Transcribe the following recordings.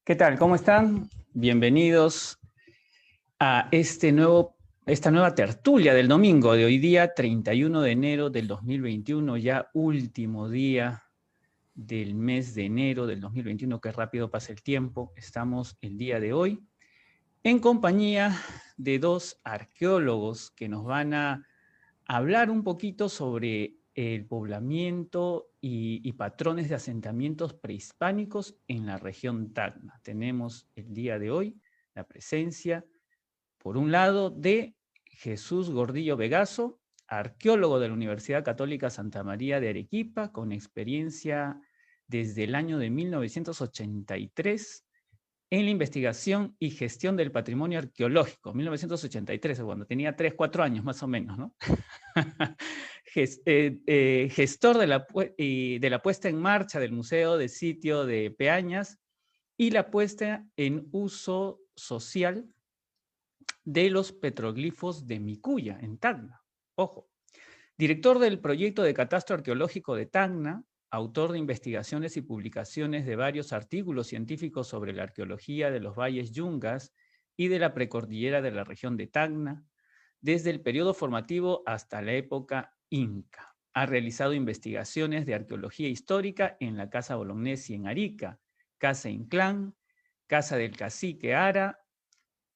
¿Qué tal? ¿Cómo están? Bienvenidos a esta nueva tertulia del domingo de hoy día, 31 de enero del 2021, ya último día del mes de enero del 2021, qué rápido pasa el tiempo. Estamos el día de hoy en compañía de dos arqueólogos que nos van a hablar un poquito sobre el poblamiento y patrones de asentamientos prehispánicos en la región Tacna. Tenemos el día de hoy la presencia, por un lado, de Jesús Gordillo Vegaso, arqueólogo de la Universidad Católica Santa María de Arequipa, con experiencia desde el año de 1983 en la investigación y gestión del patrimonio arqueológico, 1983, cuando tenía 3, 4 años más o menos, ¿no? Gestor de la puesta en marcha del Museo de Sitio de Peañas y la puesta en uso social de los petroglifos de Micuya, en Tacna. Ojo. Director del proyecto de catastro arqueológico de Tacna, autor de investigaciones y publicaciones de varios artículos científicos sobre la arqueología de los valles Yungas y de la precordillera de la región de Tacna, desde el periodo formativo hasta la época Inca. Ha realizado investigaciones de arqueología histórica en la Casa Bolognesi en Arica, Casa Inclán, Casa del Cacique Ara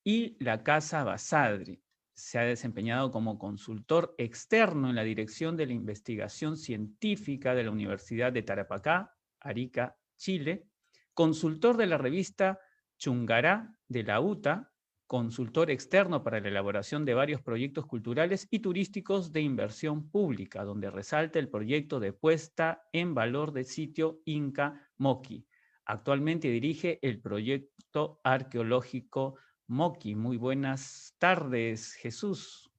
y la Casa Basadre. Se ha desempeñado como consultor externo en la dirección de la investigación científica de la Universidad de Tarapacá, Arica, Chile, consultor de la revista Chungará de la UTA, consultor externo para la elaboración de varios proyectos culturales y turísticos de inversión pública, donde resalta el proyecto de puesta en valor del sitio Inca Moqui, Actualmente dirige el proyecto arqueológico Moqui. Muy buenas tardes, Jesús.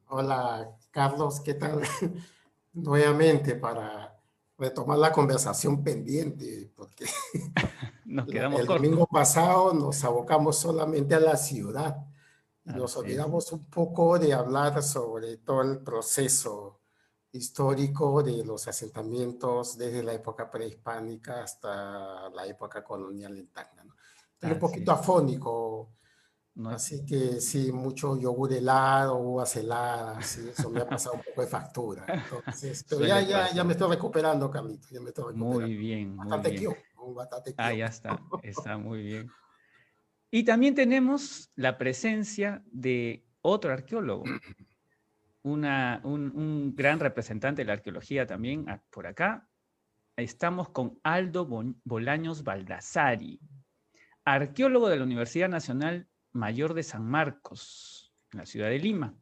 Hola, Carlos, ¿qué tal? Nuevamente para retomar la conversación pendiente, porque Nos quedamos el cortos. domingo pasado nos abocamos solamente a la ciudad y nos Así es. olvidamos un poco de hablar sobre todo el proceso histórico de los asentamientos desde la época prehispánica hasta la época colonial en Tacna, ¿no? Estoy un Así poquito es. afónico. No, Así que sí, mucho yogur helado, uvas heladas, sí, eso me ha pasado un poco de factura. Entonces, pero suele ya me pasar. estoy recuperando, Carlito, ya me estoy Muy recuperando. bien, muy Bastante bien. kio, bastante Ah, kio. ya está muy bien. Y también tenemos la presencia de otro arqueólogo, un gran representante de la arqueología también por acá. Estamos con Aldo Bolaños Baldassari, arqueólogo de la Universidad Nacional Mayor de San Marcos, en la ciudad de Lima,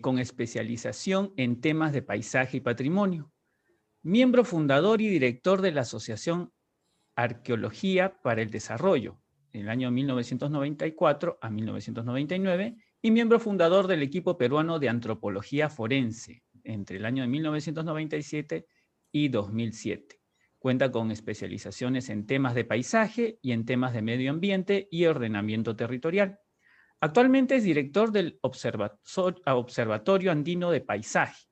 con especialización en temas de paisaje y patrimonio. Miembro fundador y director de la Asociación Arqueología para el Desarrollo, en el año 1994 a 1999, y miembro fundador del equipo peruano de antropología forense, entre el año de 1997 y 2007. Cuenta con especializaciones en temas de paisaje y en temas de medio ambiente y ordenamiento territorial. Actualmente es director del Observatorio Andino de Paisaje.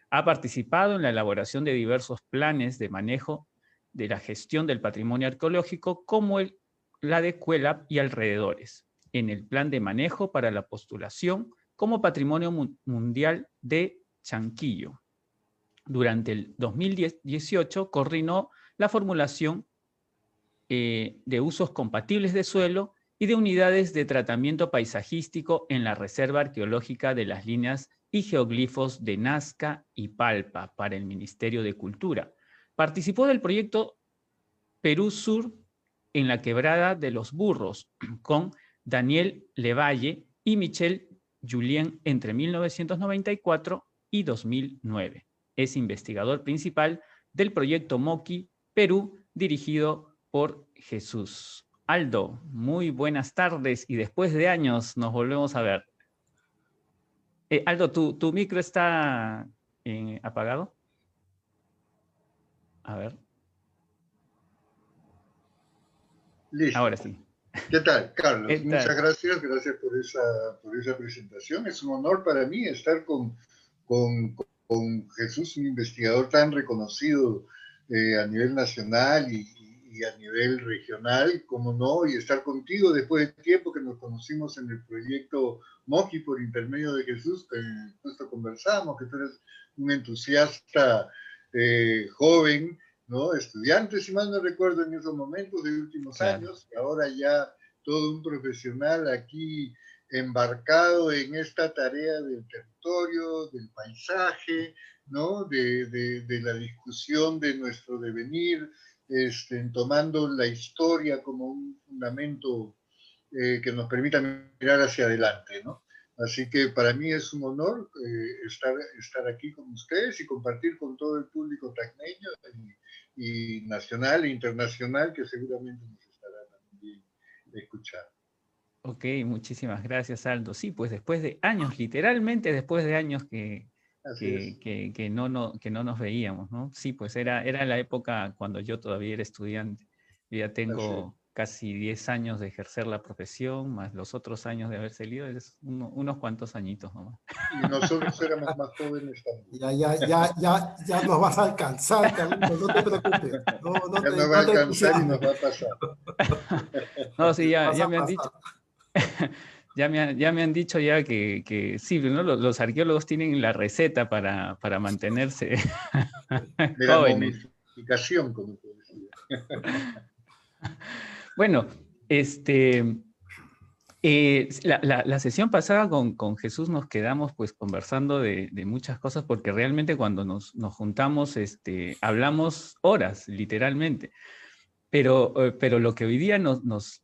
Ha participado en la elaboración de diversos planes de manejo de la gestión del patrimonio arqueológico, como la de Cuelap y alrededores, en el plan de manejo para la postulación como Patrimonio Mundial de Chanquillo. Durante el 2018 coordinó la formulación de usos compatibles de suelo y de unidades de tratamiento paisajístico en la Reserva Arqueológica de las Líneas y Geoglifos de Nazca y Palpa para el Ministerio de Cultura. Participó del proyecto Perú Sur en la Quebrada de los Burros con Daniel Levalle y Michel Julien entre 1994 y 2009. Es investigador principal del proyecto Moqui Perú, dirigido por Jesús. Aldo, muy buenas tardes y después de años nos volvemos a ver. Aldo, ¿tu micro está apagado? A ver. Listo. Ahora sí. ¿Qué tal, Carlos? ¿Qué Muchas tal? gracias, gracias por esa presentación. Es un honor para mí estar con Jesús, un investigador tan reconocido a nivel nacional y a nivel regional, como no, y estar contigo después de tiempo que nos conocimos en el proyecto Moqui por intermedio de Jesús, que justo conversamos, que tú eres un entusiasta joven, ¿no? Estudiante, si mal no recuerdo, en esos momentos de últimos Claro. años, y ahora ya todo un profesional aquí embarcado en esta tarea del territorio, del paisaje, ¿no? De la discusión de nuestro devenir, tomando la historia como un fundamento que nos permita mirar hacia adelante, ¿no? Así que para mí es un honor estar aquí con ustedes y compartir con todo el público tacneño y nacional e internacional que seguramente nos estará también escuchando. Ok, muchísimas gracias, Aldo. Sí, pues después de años, literalmente después de años Así es. que no nos veíamos, ¿no? Sí, pues era la época cuando yo todavía era estudiante. Yo ya tengo casi 10 años de ejercer la profesión, más los otros años de haber salido, es unos cuantos añitos nomás. Y nosotros éramos más jóvenes también. Ya nos vas a alcanzar, Carlitos, no te preocupes. Ya nos va a No te alcanzar y entusiasmes. nos va a pasar. No, sí, Vas ya a me han pasar. dicho. Ya me han dicho ya que sí, ¿no? Los arqueólogos tienen la receta para mantenerse De la jóvenes. momificación, como te decía. Bueno, la sesión pasada con Jesús nos quedamos pues conversando de muchas cosas porque realmente cuando nos juntamos hablamos horas, literalmente. Pero lo que hoy día nos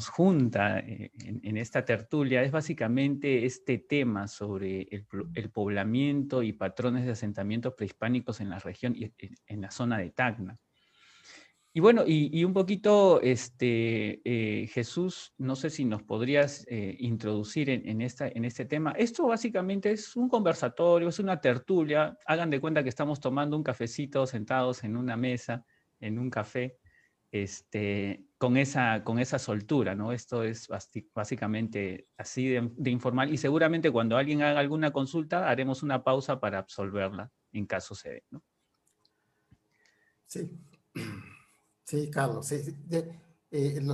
junta en esta tertulia es básicamente este tema sobre el poblamiento y patrones de asentamientos prehispánicos en la región y en la zona de Tacna. Y bueno, y un poquito, Jesús, no sé si nos podrías introducir en este tema. Esto básicamente es un conversatorio, es una tertulia. Hagan de cuenta que estamos tomando un cafecito sentados en una mesa, en un café, con esa soltura, ¿no? Esto es básicamente así de informal, y seguramente cuando alguien haga alguna consulta haremos una pausa para absolverla, en caso se dé, ¿no? Sí, sí, Carlos. Sí, sí.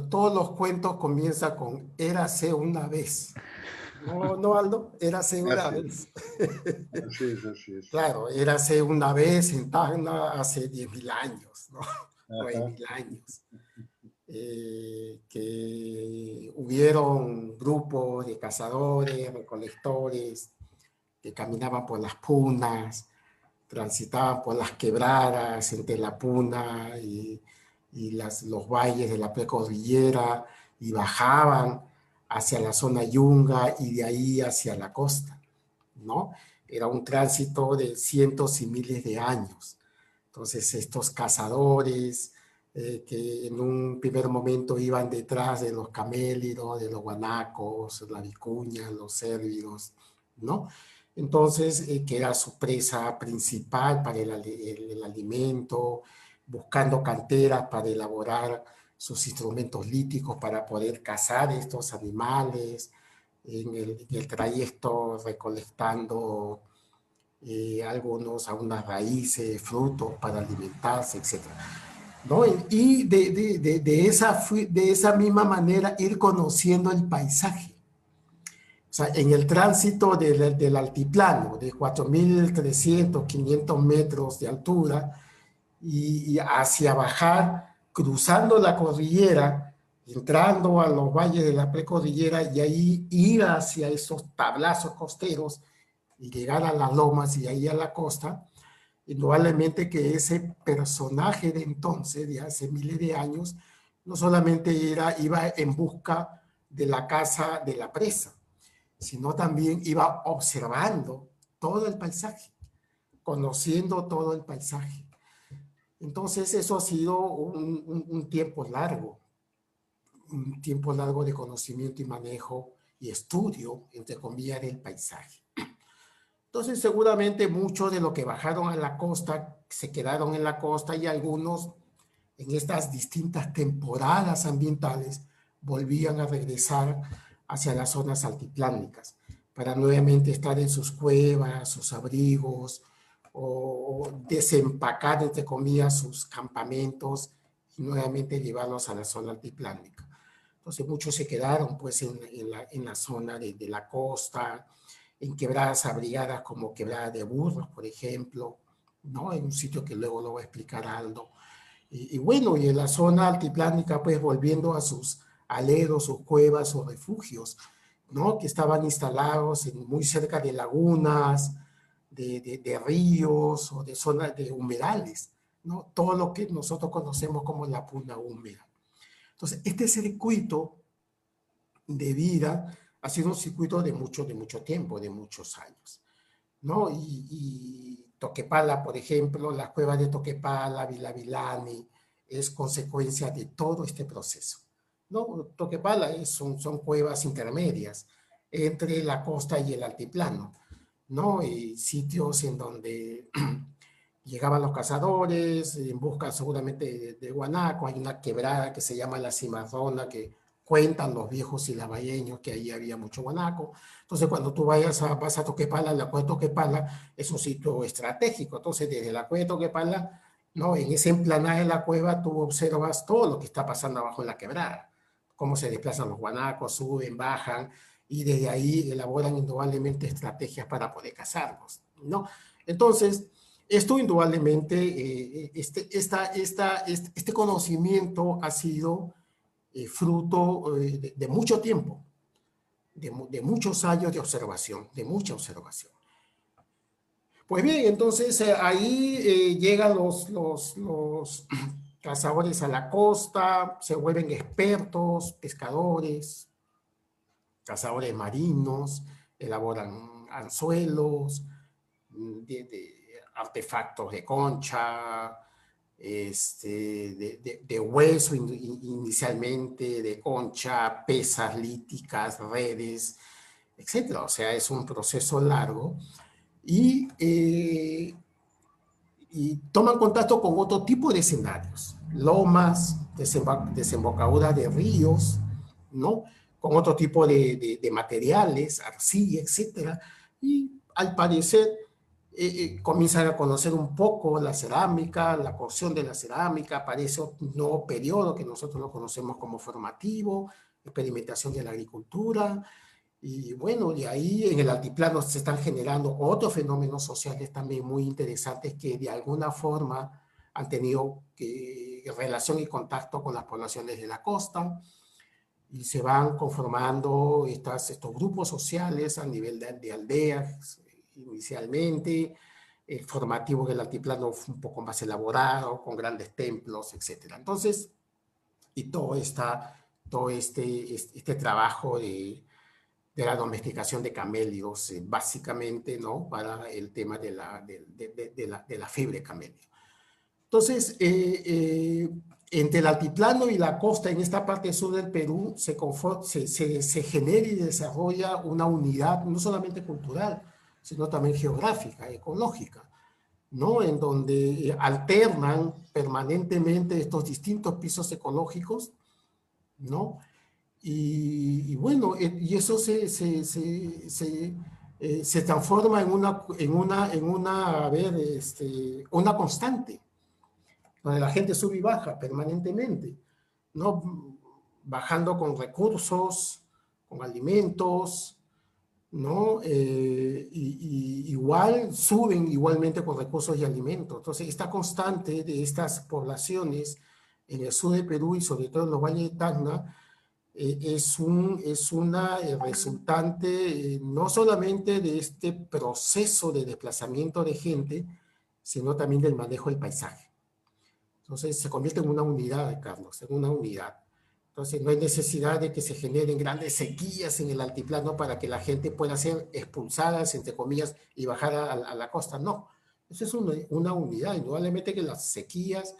Todos los cuentos comienzan con érase una vez. No, no, Aldo, érase una Así vez. es, así es, así es. Claro, érase una vez en Tacna hace 10.000 años, ¿no? Ajá. 9.000 años. Que hubieron grupos de cazadores, recolectores, que caminaban por las punas, transitaban por las quebradas entre la puna y los valles de la precordillera y bajaban hacia la zona Yunga y de ahí hacia la costa, ¿no? Era un tránsito de cientos y miles de años. Entonces, estos cazadores que en un primer momento iban detrás de los camélidos, de los guanacos, la vicuña, los cérvidos, ¿no? Entonces, que era su presa principal para el alimento, buscando canteras para elaborar sus instrumentos líticos para poder cazar estos animales, en el trayecto recolectando algunas raíces, frutos para alimentarse, etcétera, ¿no? Y de esa misma manera ir conociendo el paisaje. O sea, en el tránsito del altiplano, de 4.300, 500 metros de altura, y hacia bajar, cruzando la cordillera, entrando a los valles de la precordillera y ahí ir hacia esos tablazos costeros y llegar a las lomas y ahí a la costa, indudablemente que ese personaje de entonces, de hace miles de años, no solamente iba en busca de la caza de la presa, sino también iba observando todo el paisaje, conociendo todo el paisaje. Entonces eso ha sido un tiempo largo de conocimiento y manejo y estudio, entre comillas, del paisaje. Entonces, seguramente muchos de los que bajaron a la costa se quedaron en la costa y algunos en estas distintas temporadas ambientales volvían a regresar hacia las zonas altiplánicas para nuevamente estar en sus cuevas, sus abrigos o desempacar, entre comillas, sus campamentos y nuevamente llevarlos a la zona altiplánica. Entonces, muchos se quedaron pues en la zona de la costa, en quebradas abrigadas como Quebrada de Burros, por ejemplo, ¿no? En un sitio que luego lo va a explicar Aldo. Y bueno, y en la zona altiplánica, pues volviendo a sus aleros, sus cuevas, sus refugios, ¿no? Que estaban instalados muy cerca de lagunas, de ríos o de zonas de humedales, ¿no? Todo lo que nosotros conocemos como la puna húmeda. Entonces, este circuito de vida ha sido un circuito de mucho tiempo, de muchos años, ¿no? Y Toquepala, por ejemplo, las cuevas de Toquepala, Vilavilani, es consecuencia de todo este proceso, ¿no? Toquepala son cuevas intermedias entre la costa y el altiplano, ¿no? Y sitios en donde llegaban los cazadores en busca seguramente de guanaco. Hay una quebrada que se llama la Cimarrona, que cuentan los viejos ilabaeños que ahí había mucho guanaco. Entonces, cuando tú vas a Toquepala, la cueva de Toquepala es un sitio estratégico. Entonces, desde la cueva de Toquepala, ¿no? En esa emplanada de la cueva, tú observas todo lo que está pasando abajo en la quebrada, cómo se desplazan los guanacos, suben, bajan, y desde ahí elaboran indudablemente estrategias para poder cazarlos, ¿no? Entonces, esto indudablemente, este conocimiento ha sido fruto de mucho tiempo, de muchos años de observación, de mucha observación. Pues bien, entonces ahí llegan cazadores a la costa, se vuelven expertos, pescadores, cazadores marinos, elaboran anzuelos, de artefactos de concha, de hueso inicialmente, de concha, pesas líticas, redes, etcétera. O sea, es un proceso largo y, y toman contacto con otro tipo de escenarios, lomas, desembocadura de ríos, ¿no? Con otro tipo de materiales, arcilla, etcétera. Y al parecer comienzan a conocer un poco la cerámica, la cocción de la cerámica, aparece un nuevo periodo que nosotros lo conocemos como formativo, experimentación de la agricultura, y bueno, de ahí en el altiplano se están generando otros fenómenos sociales también muy interesantes que de alguna forma han tenido relación y contacto con las poblaciones de la costa y se van conformando estos grupos sociales a nivel de aldeas inicialmente, formativo del altiplano un poco más elaborado, con grandes templos, etcétera. Entonces, y todo este trabajo de la domesticación de camélidos, básicamente, ¿no? Para el tema de la fiebre camelio. Entonces, entre el altiplano y la costa, en esta parte sur del Perú, se genera y desarrolla una unidad no solamente cultural, sino también geográfica, ecológica, ¿no? En donde alternan permanentemente estos distintos pisos ecológicos, ¿no? Y bueno, y eso se transforma a ver, una constante, donde la gente sube y baja permanentemente, ¿no? Bajando con recursos, con alimentos, ¿no? Igual suben igualmente con recursos y alimentos. Entonces, esta constante de estas poblaciones en el sur de Perú y sobre todo en los valles de Tacna, es una resultante no solamente de este proceso de desplazamiento de gente, sino también del manejo del paisaje. Entonces se convierte en una unidad, Carlos, en una unidad. Entonces no hay necesidad de que se generen grandes sequías en el altiplano para que la gente pueda ser expulsada, entre comillas, y bajar a la costa. No, eso es una unidad. Indudablemente que las sequías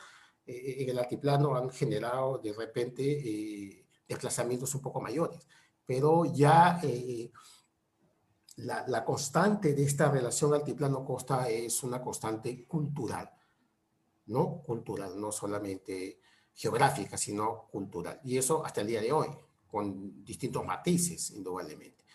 en el altiplano han generado de repente desplazamientos un poco mayores, pero ya la constante de esta relación altiplano-costa es una constante cultural, ¿no? Cultural, no solamente geográfica, sino cultural. Y eso hasta el día de hoy, con distintos matices, indudablemente.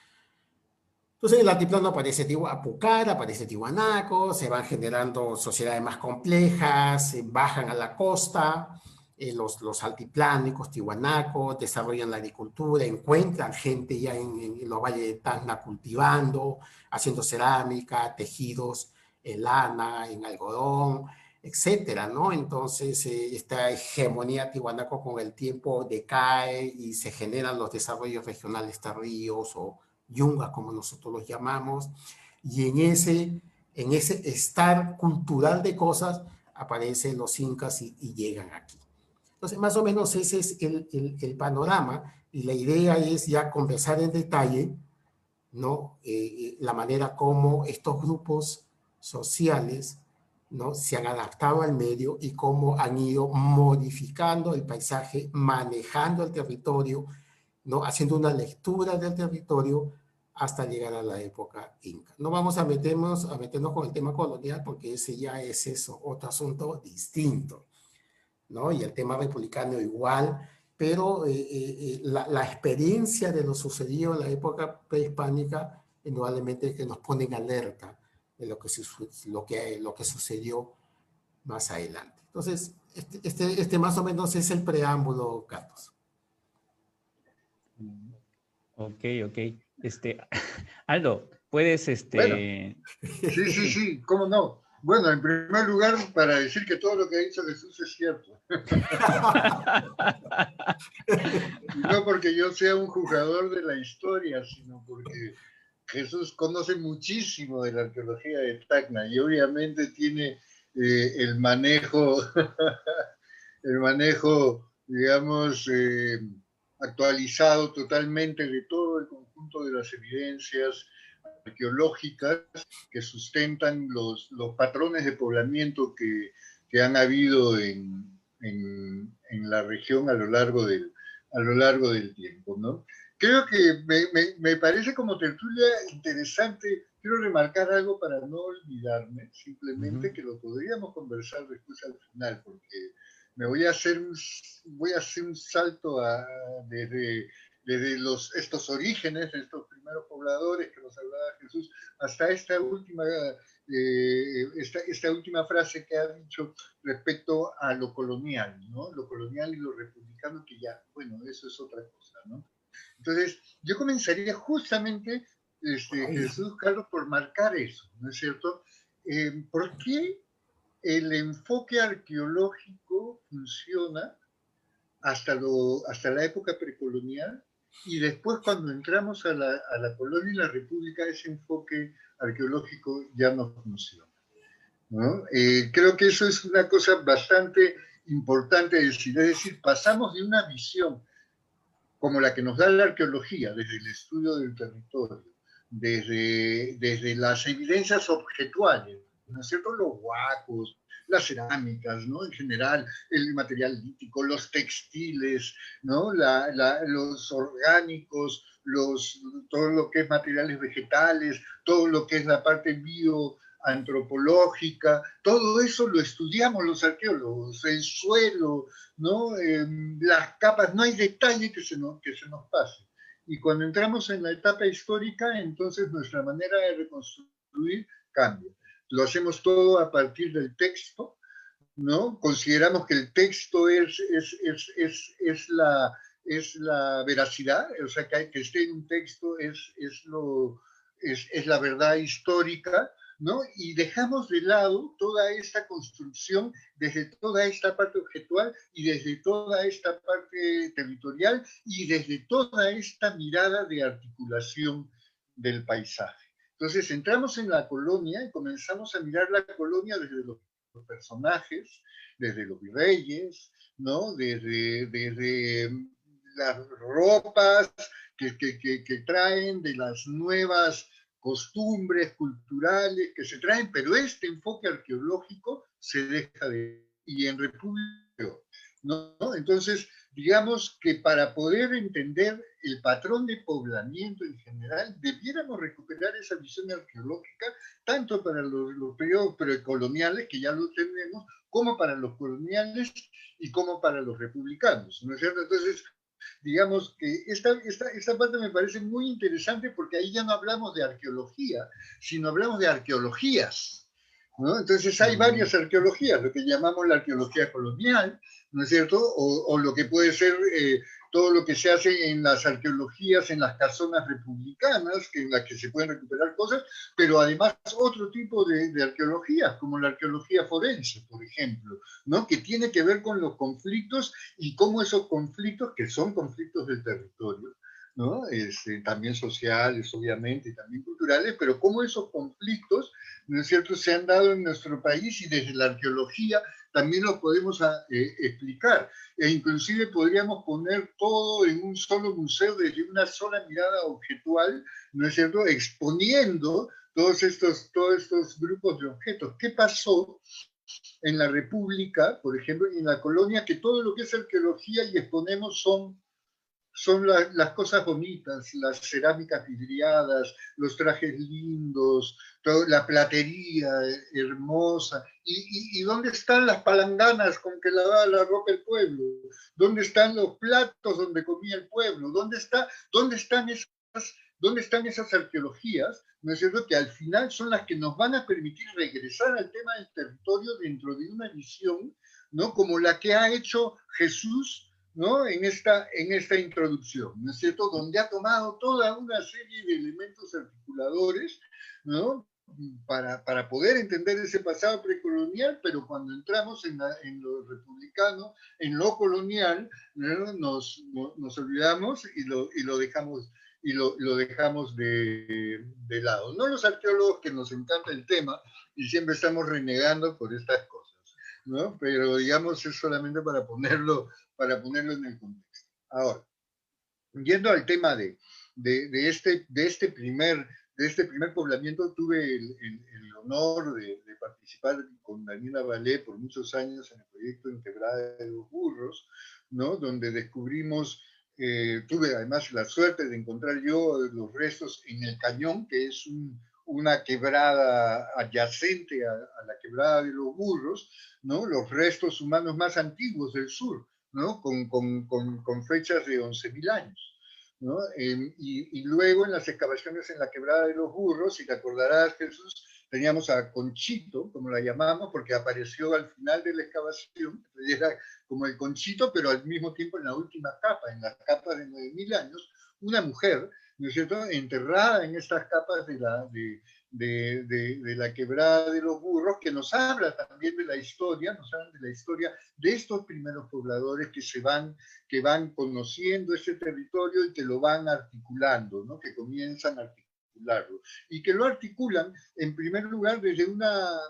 Entonces, en el altiplano aparece Apucara, aparece Tiwanaco, se van generando sociedades más complejas, bajan a la costa, los altiplánicos, tihuanacos, desarrollan la agricultura, encuentran gente ya en los valles de Tacna cultivando, haciendo cerámica, tejidos en lana, en algodón, etcétera, ¿no? Entonces, esta hegemonía tihuanaco con el tiempo decae y se generan los desarrollos regionales tardíos o yungas, como nosotros los llamamos, y en ese estar cultural de cosas aparecen los incas y llegan aquí. Entonces, más o menos ese es el panorama y la idea es ya conversar en detalle, ¿no? La manera como estos grupos sociales, ¿no? Se han adaptado al medio y cómo han ido modificando el paisaje, manejando el territorio, ¿no? Haciendo una lectura del territorio hasta llegar a la época inca. No vamos a meternos con el tema colonial porque ese ya es eso, otro asunto distinto, ¿no? Y el tema republicano igual, pero la experiencia de lo sucedido en la época prehispánica, indudablemente que nos pone en alerta de lo que sucedió más adelante. Entonces, más o menos es el preámbulo, Carlos. Ok, ok. Aldo, puedes, Bueno, sí, cómo no. Bueno, en primer lugar, para decir que todo lo que ha dicho Jesús es cierto. Y no porque yo sea un jugador de la historia, sino porque Jesús conoce muchísimo de la arqueología de Tacna y obviamente tiene el manejo el manejo, digamos, actualizado totalmente de todo el conjunto de las evidencias arqueológicas que sustentan los patrones de poblamiento que han habido en la región a lo largo del tiempo, ¿no? Creo que me parece como tertulia interesante. Quiero remarcar algo para no olvidarme, simplemente que lo podríamos conversar después al final, porque me voy a hacer un salto desde estos orígenes, de estos primeros pobladores que nos hablaba Jesús, hasta esta última frase que ha dicho respecto a lo colonial, ¿no? Lo colonial y lo republicano, que ya, bueno, eso es otra cosa, ¿no? Entonces, yo comenzaría justamente, Jesús, Carlos, por marcar eso, ¿no es cierto? ¿Por qué el enfoque arqueológico funciona hasta la época precolonial y después cuando entramos a la colonia y la república ese enfoque arqueológico ya no funciona, ¿no? Creo que eso es una cosa bastante importante de decir, es decir, pasamos de una visión como la que nos da la arqueología desde el estudio del territorio, desde las evidencias objetuales, ¿no es cierto? Los huacos, las cerámicas, ¿no? En general, el material lítico, los textiles, ¿no? Los orgánicos, todo lo que es materiales vegetales, todo lo que es la parte bioantropológica, todo eso lo estudiamos los arqueólogos, el suelo, ¿no? Las capas, no hay detalle que se nos pase. Y cuando entramos en la etapa histórica, entonces nuestra manera de reconstruir cambia. Lo hacemos todo a partir del texto, ¿no? Consideramos que el texto es la veracidad, o sea, que esté en un texto es la verdad histórica, ¿no? Y dejamos de lado toda esta construcción desde toda esta parte objetual y desde toda esta parte territorial y desde toda esta mirada de articulación del paisaje. Entonces entramos en la colonia y comenzamos a mirar la colonia desde los personajes, desde los virreyes, ¿no? Desde las ropas que traen, de las nuevas costumbres culturales que se traen, pero este enfoque arqueológico se deja de... Y en República, ¿no? Entonces, digamos que para poder entender el patrón de poblamiento en general, debiéramos recuperar esa visión arqueológica, tanto para los periodos precoloniales, que ya lo tenemos, como para los coloniales y como para los republicanos, ¿no es cierto? Entonces, digamos que esta parte me parece muy interesante porque ahí ya no hablamos de arqueología, sino hablamos de arqueologías, ¿no? Entonces hay varias arqueologías, lo que llamamos la arqueología colonial, ¿no es cierto? O lo que puede ser todo lo que se hace en las arqueologías, en las casonas republicanas, en las que se pueden recuperar cosas, pero además otro tipo de arqueologías, como la arqueología forense, por ejemplo, ¿no? Que tiene que ver con los conflictos y cómo esos conflictos, que son conflictos del territorio, ¿no? También sociales, obviamente, y también culturales, pero cómo esos conflictos, ¿no es cierto?, se han dado en nuestro país y desde la arqueología también lo podemos explicar. E inclusive podríamos poner todo en un solo museo desde una sola mirada objetual, ¿no es cierto?, exponiendo todos estos grupos de objetos. ¿Qué pasó en la República, por ejemplo, y en la colonia, que todo lo que es arqueología y exponemos son las cosas bonitas, las cerámicas vidriadas, los trajes lindos, la platería hermosa? ¿Y dónde están las palanganas con que lavaba la ropa el pueblo? ¿Dónde están los platos donde comía el pueblo? ¿Dónde están esas arqueologías, ¿no es cierto?, que al final son las que nos van a permitir regresar al tema del territorio dentro de una visión, ¿no?, como la que ha hecho Jesús, ¿no?, en esta introducción, ¿no es cierto?, donde ha tomado toda una serie de elementos articuladores, ¿no?, para poder entender ese pasado precolonial, pero cuando entramos en lo republicano, en lo colonial, ¿no?, nos olvidamos y lo dejamos de lado. No los arqueólogos, que nos encanta el tema y siempre estamos renegando por estas cosas, ¿no? Pero digamos es solamente para ponerlo en el contexto. Ahora, yendo al tema de este primer poblamiento, tuve el honor de participar con Daniela Valé por muchos años en el proyecto en Quebrada de los Burros, ¿no? Donde descubrimos, tuve además la suerte de encontrar yo los restos en el Cañón, que es una quebrada adyacente a la Quebrada de los Burros, ¿no? Los restos humanos más antiguos del sur, ¿no? Con fechas de 11.000 años. ¿No? Y luego en las excavaciones en la Quebrada de los Burros, si te acordarás, Jesús, teníamos a Conchito, como la llamamos, porque apareció al final de la excavación, era como el Conchito, pero al mismo tiempo en la última capa, en las capas de 9.000 años, una mujer, ¿no es cierto?, enterrada en estas capas de la Quebrada de los Burros, que nos habla también de la historia, nos hablan de la historia de estos primeros pobladores que van conociendo ese territorio y que lo van articulando, ¿no? Que comienzan a articularlo. Y que lo articulan, en primer lugar, desde una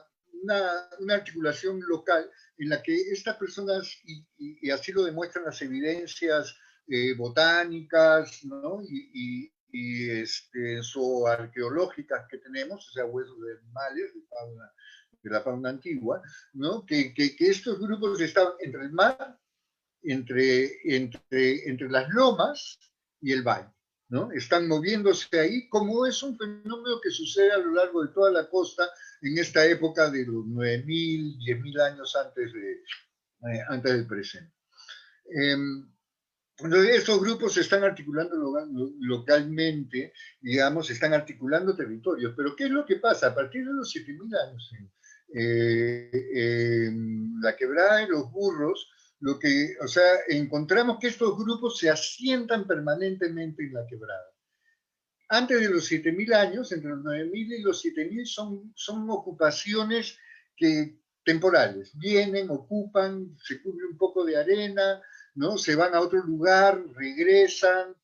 articulación local en la que estas personas, y así lo demuestran las evidencias botánicas, ¿no? Zooarqueológicas que tenemos, o sea, huesos de animales, de la fauna antigua, ¿no? Que estos grupos estaban entre el mar, entre las lomas y el valle, ¿no? Están moviéndose ahí, como es un fenómeno que sucede a lo largo de toda la costa en esta época de los 9.000, 10.000 años antes del presente. Entonces, estos grupos se están articulando localmente, digamos, están articulando territorios. Pero ¿qué es lo que pasa? A partir de los 7.000 años, en la Quebrada de los Burros, o sea, encontramos que estos grupos se asientan permanentemente en la quebrada. Antes de los 7.000 años, entre los 9.000 y los 7.000, son ocupaciones temporales. Vienen, ocupan, se cubre un poco de arena, ¿no? Se van a otro lugar, regresan,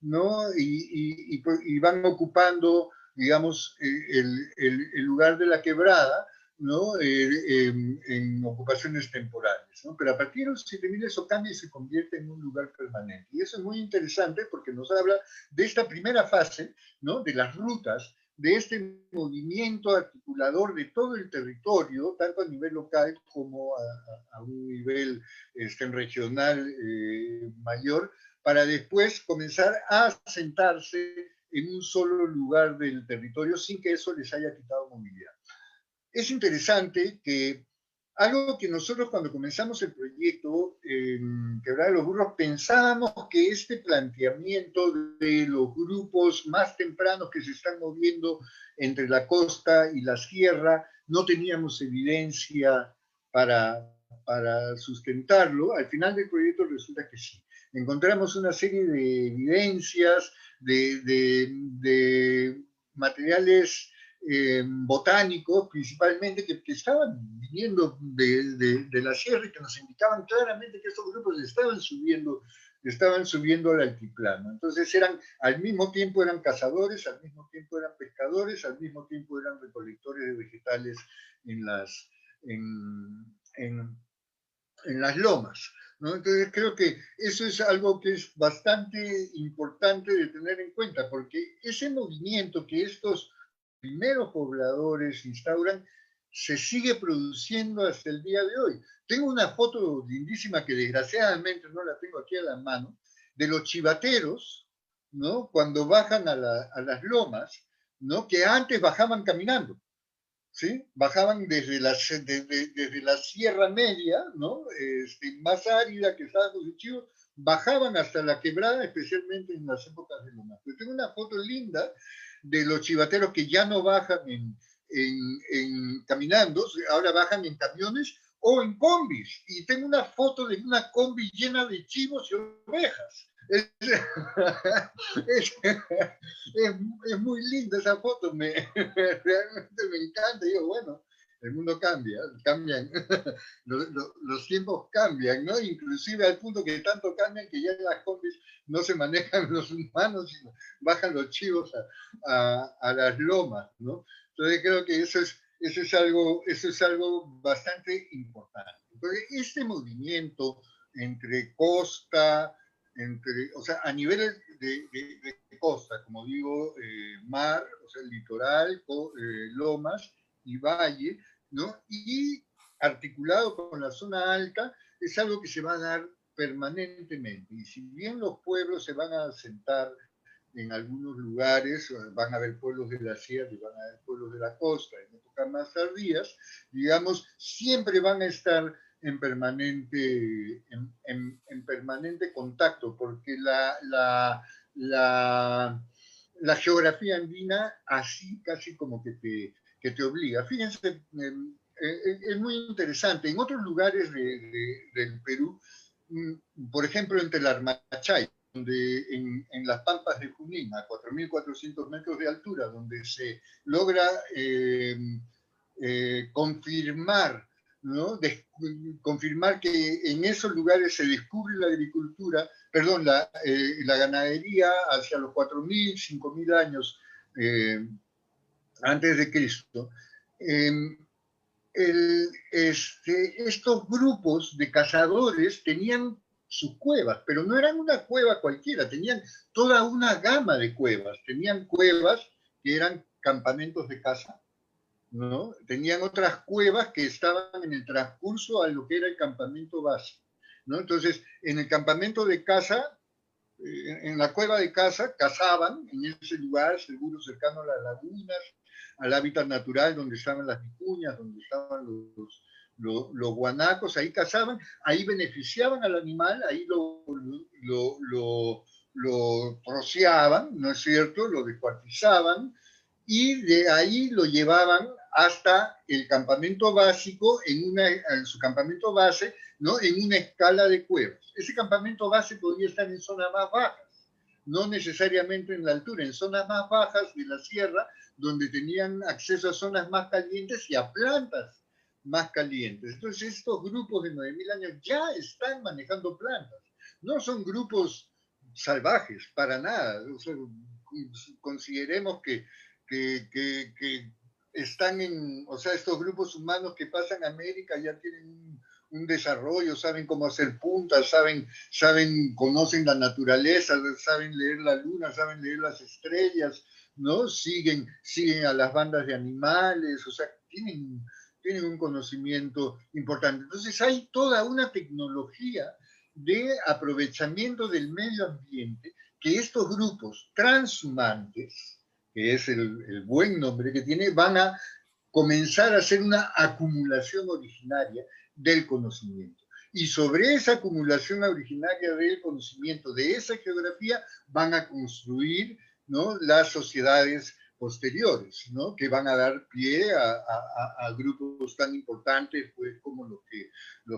¿no? Y van ocupando, digamos, el lugar de la quebrada, ¿no? En ocupaciones temporales, ¿no? Pero a partir de los 7.000 eso cambia y se convierte en un lugar permanente. Y eso es muy interesante porque nos habla de esta primera fase, ¿no? De las rutas, de este movimiento articulador de todo el territorio, tanto a nivel local como a un nivel regional mayor, para después comenzar a asentarse en un solo lugar del territorio sin que eso les haya quitado movilidad. Es interesante que algo que nosotros cuando comenzamos el proyecto en Quebrada de los Burros pensábamos que este planteamiento de los grupos más tempranos que se están moviendo entre la costa y la sierra no teníamos evidencia para sustentarlo. Al final del proyecto resulta que sí. Encontramos una serie de evidencias, de materiales botánicos principalmente que estaban viniendo de la sierra y que nos indicaban claramente que estos grupos estaban subiendo al altiplano. Entonces al mismo tiempo eran cazadores, al mismo tiempo eran pescadores, al mismo tiempo eran recolectores de vegetales en las lomas, ¿no? Entonces creo que eso es algo que es bastante importante de tener en cuenta, porque ese movimiento que estos primeros pobladores instauran se sigue produciendo hasta el día de hoy. Tengo una foto lindísima que desgraciadamente no la tengo aquí a la mano, de los chivateros, ¿no? Cuando bajan a las lomas, ¿no? Que antes bajaban caminando. ¿Sí? Bajaban desde la Sierra Media, ¿no? Más árida que Estados Unidos, bajaban hasta la quebrada, especialmente en las épocas de luna. Yo tengo una foto linda de los chivateros que ya no bajan caminando, ahora bajan en camiones o en combis. Y tengo una foto de una combi llena de chivos y ovejas. Es muy linda esa foto, realmente me encanta. Digo, bueno, el mundo cambian, los tiempos cambian, ¿no? Inclusive al punto que tanto cambian que ya en las combis no se manejan los humanos, sino bajan los chivos a las lomas, ¿no? Entonces creo que eso es algo bastante importante. Entonces, este movimiento entre costa, o sea, a nivel de costa, como digo, mar, o sea, litoral, lomas y valle, ¿no? Y articulado con la zona alta, es algo que se va a dar permanentemente. Y si bien los pueblos se van a asentar en algunos lugares, van a haber pueblos de la sierra y van a haber pueblos de la costa en épocas más tardías, digamos, siempre van a estar en permanente, en permanente contacto, porque la geografía andina así casi como que te obliga. Fíjense, es muy interesante. En otros lugares del Perú, por ejemplo, entre el Armachay, donde en las pampas de Junín, a 4.400 metros de altura, donde se logra confirmar, ¿no? Confirmar que en esos lugares se descubre la agricultura, perdón, la ganadería hacia los 4.000, 5.000 años antes de Cristo. Estos grupos de cazadores tenían sus cuevas, pero no eran una cueva cualquiera, tenían toda una gama de cuevas. Tenían cuevas que eran campamentos de caza, ¿no? Tenían otras cuevas que estaban en el transcurso a lo que era el campamento base, ¿no? Entonces, en el campamento de caza, en la cueva de caza, cazaban en ese lugar seguro cercano a las lagunas, al hábitat natural donde estaban las vicuñas, donde estaban los guanacos, ahí cazaban, ahí beneficiaban al animal, ahí lo troceaban, ¿no es cierto? Lo descuartizaban y de ahí lo llevaban hasta el campamento básico, en su campamento base, ¿no? En una escala de cuevas. Ese campamento base podía estar en zonas más bajas, no necesariamente en la altura, en zonas más bajas de la sierra, donde tenían acceso a zonas más calientes y a plantas más calientes. Entonces, estos grupos de 9.000 años ya están manejando plantas. No son grupos salvajes, para nada. O sea, consideremos que están o sea, estos grupos humanos que pasan a América ya tienen un desarrollo, saben cómo hacer puntas, conocen la naturaleza, saben leer la luna, saben leer las estrellas, ¿no? Siguen a las bandas de animales, o sea, tienen un conocimiento importante. Entonces hay toda una tecnología de aprovechamiento del medio ambiente que estos grupos transhumantes, que es el buen nombre que tiene, van a comenzar a hacer una acumulación originaria del conocimiento. Y sobre esa acumulación originaria del conocimiento de esa geografía van a construir, ¿no? Las sociedades posteriores, ¿no? Que van a dar pie a grupos tan importantes pues, como los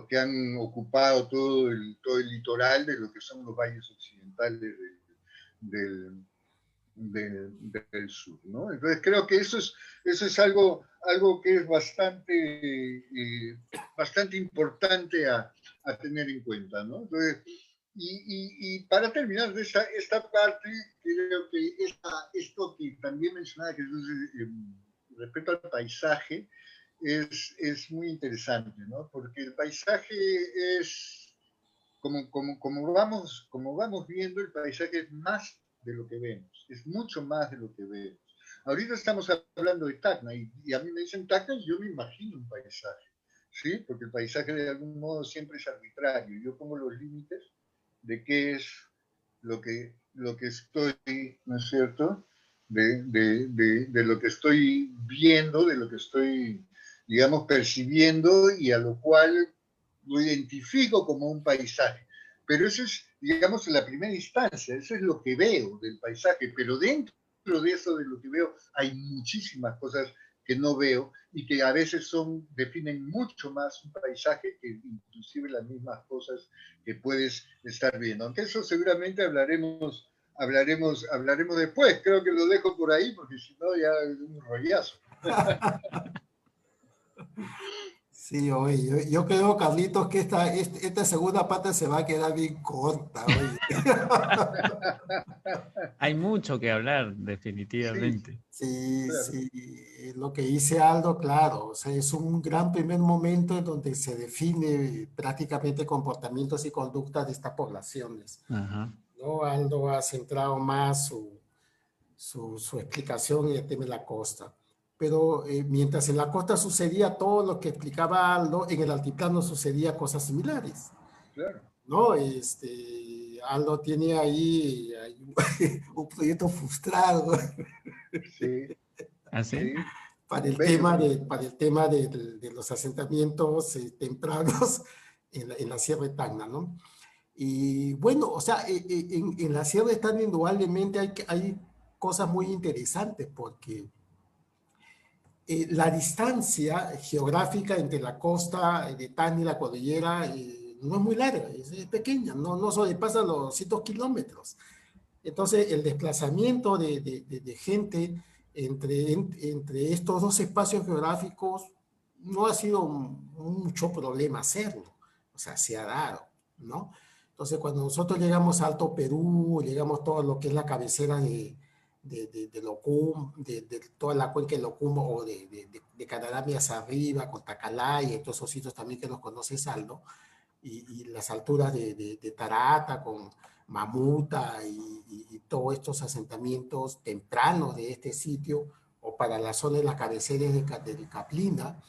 que han ocupado todo el litoral de lo que son los valles occidentales del sur, ¿no? Entonces creo que eso es algo que es bastante importante a tener en cuenta, ¿no? Entonces, y para terminar de esta parte, creo que esto que también mencionaba, que respecto al paisaje, es muy interesante, ¿no? Porque el paisaje es, como vamos viendo, el paisaje es más de lo que vemos, es mucho más de lo que vemos. Ahorita estamos hablando de Tacna y a mí me dicen Tacna y yo me imagino un paisaje, ¿sí? Porque el paisaje de algún modo siempre es arbitrario. Yo pongo los límites de qué es lo que estoy, ¿no es cierto? De lo que estoy viendo, de lo que estoy, digamos, percibiendo y a lo cual lo identifico como un paisaje. Pero eso es, digamos, en la primera instancia, eso es lo que veo del paisaje, pero dentro de eso, de lo que veo, hay muchísimas cosas que no veo y que a veces definen mucho más un paisaje que inclusive las mismas cosas que puedes estar viendo. Aunque eso seguramente hablaremos después. Creo que lo dejo por ahí porque si no ya es un rollazo. Sí, oye, yo creo, Carlitos, que esta segunda parte se va a quedar bien corta, oye. Hay mucho que hablar, Sí, definitivamente. Sí, claro, sí, lo que dice Aldo, claro, o sea, es un gran primer momento en donde se define prácticamente comportamientos y conductas de estas poblaciones, Ajá. ¿no? Aldo ha centrado más su explicación en el tema de la costa. Pero mientras en la costa sucedía todo lo que explicaba Aldo, en el altiplano sucedía cosas similares, claro. ¿no? Aldo tiene ahí un proyecto frustrado Sí, ¿Así? sí. para el Ve, tema de los asentamientos tempranos en la Sierra de Tacna, ¿no? Y bueno, o sea, en la Sierra de Tacna indudablemente hay cosas muy interesantes porque la distancia geográfica entre la costa de Tacna y la cordillera no es muy larga, es pequeña, no sobrepasa los 100 kilómetros. Entonces, el desplazamiento de gente entre estos dos espacios geográficos no ha sido mucho problema hacerlo. O sea, se ha dado, ¿no? Entonces, cuando nosotros llegamos a Alto Perú, llegamos todo lo que es la cabecera de Locum, de toda la cuenca de Locum o de Canarami hacia arriba, con Tacalay, y todos esos sitios también que nos conoce Saldo, y las alturas de Tarata con Mamuta y todos estos asentamientos tempranos de este sitio, o para la zona de las cabeceras de Caplina,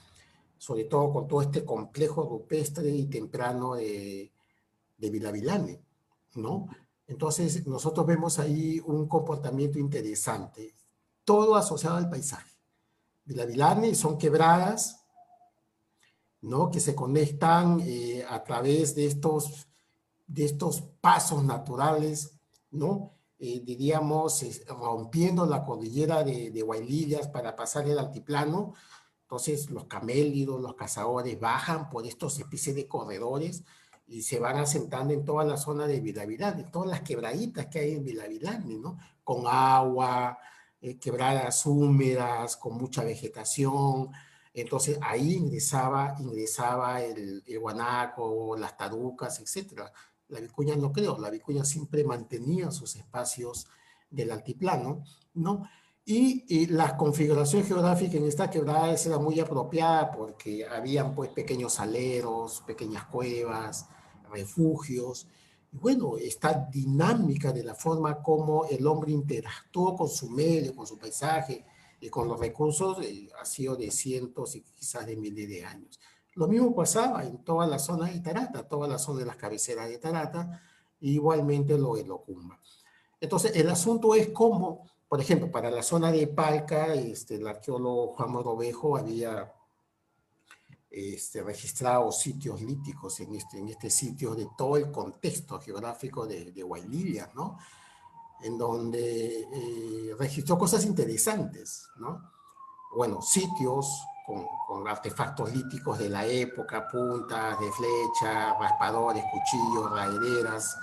sobre todo con todo este complejo rupestre y temprano de Vilavilane, ¿no? Entonces, nosotros vemos ahí un comportamiento interesante, todo asociado al paisaje. Vilavilane son quebradas, ¿no? Que se conectan a través de estos pasos naturales, ¿no? Diríamos, rompiendo la cordillera de Huaylillas para pasar el altiplano. Entonces, los camélidos, los cazadores bajan por estos especies de corredores y se van asentando en toda la zona de Vilavilán, en todas las quebraditas que hay en Vilavilán, ¿no? Con agua, quebradas húmedas, con mucha vegetación. Entonces, ahí ingresaba el guanaco, las tarucas, etcétera. La vicuña no creo, la vicuña siempre mantenía sus espacios del altiplano, ¿no? Y la configuración geográfica en esta quebrada era muy apropiada porque habían pues pequeños aleros, pequeñas cuevas, refugios. Y bueno, esta dinámica de la forma como el hombre interactuó con su medio, con su paisaje y con los recursos ha sido de cientos y quizás de miles de años. Lo mismo pasaba en toda la zona de Tarata, toda la zona de las cabeceras de Tarata, e igualmente lo de Locumba. Entonces, el asunto es cómo, por ejemplo, para la zona de Palca, el arqueólogo Juan Morovejo había registrado sitios líticos en este sitio de todo el contexto geográfico de Huaylillas, ¿no? En donde registró cosas interesantes, ¿no? Bueno, sitios con artefactos líticos de la época, puntas de flecha, raspadores, cuchillos, raederas,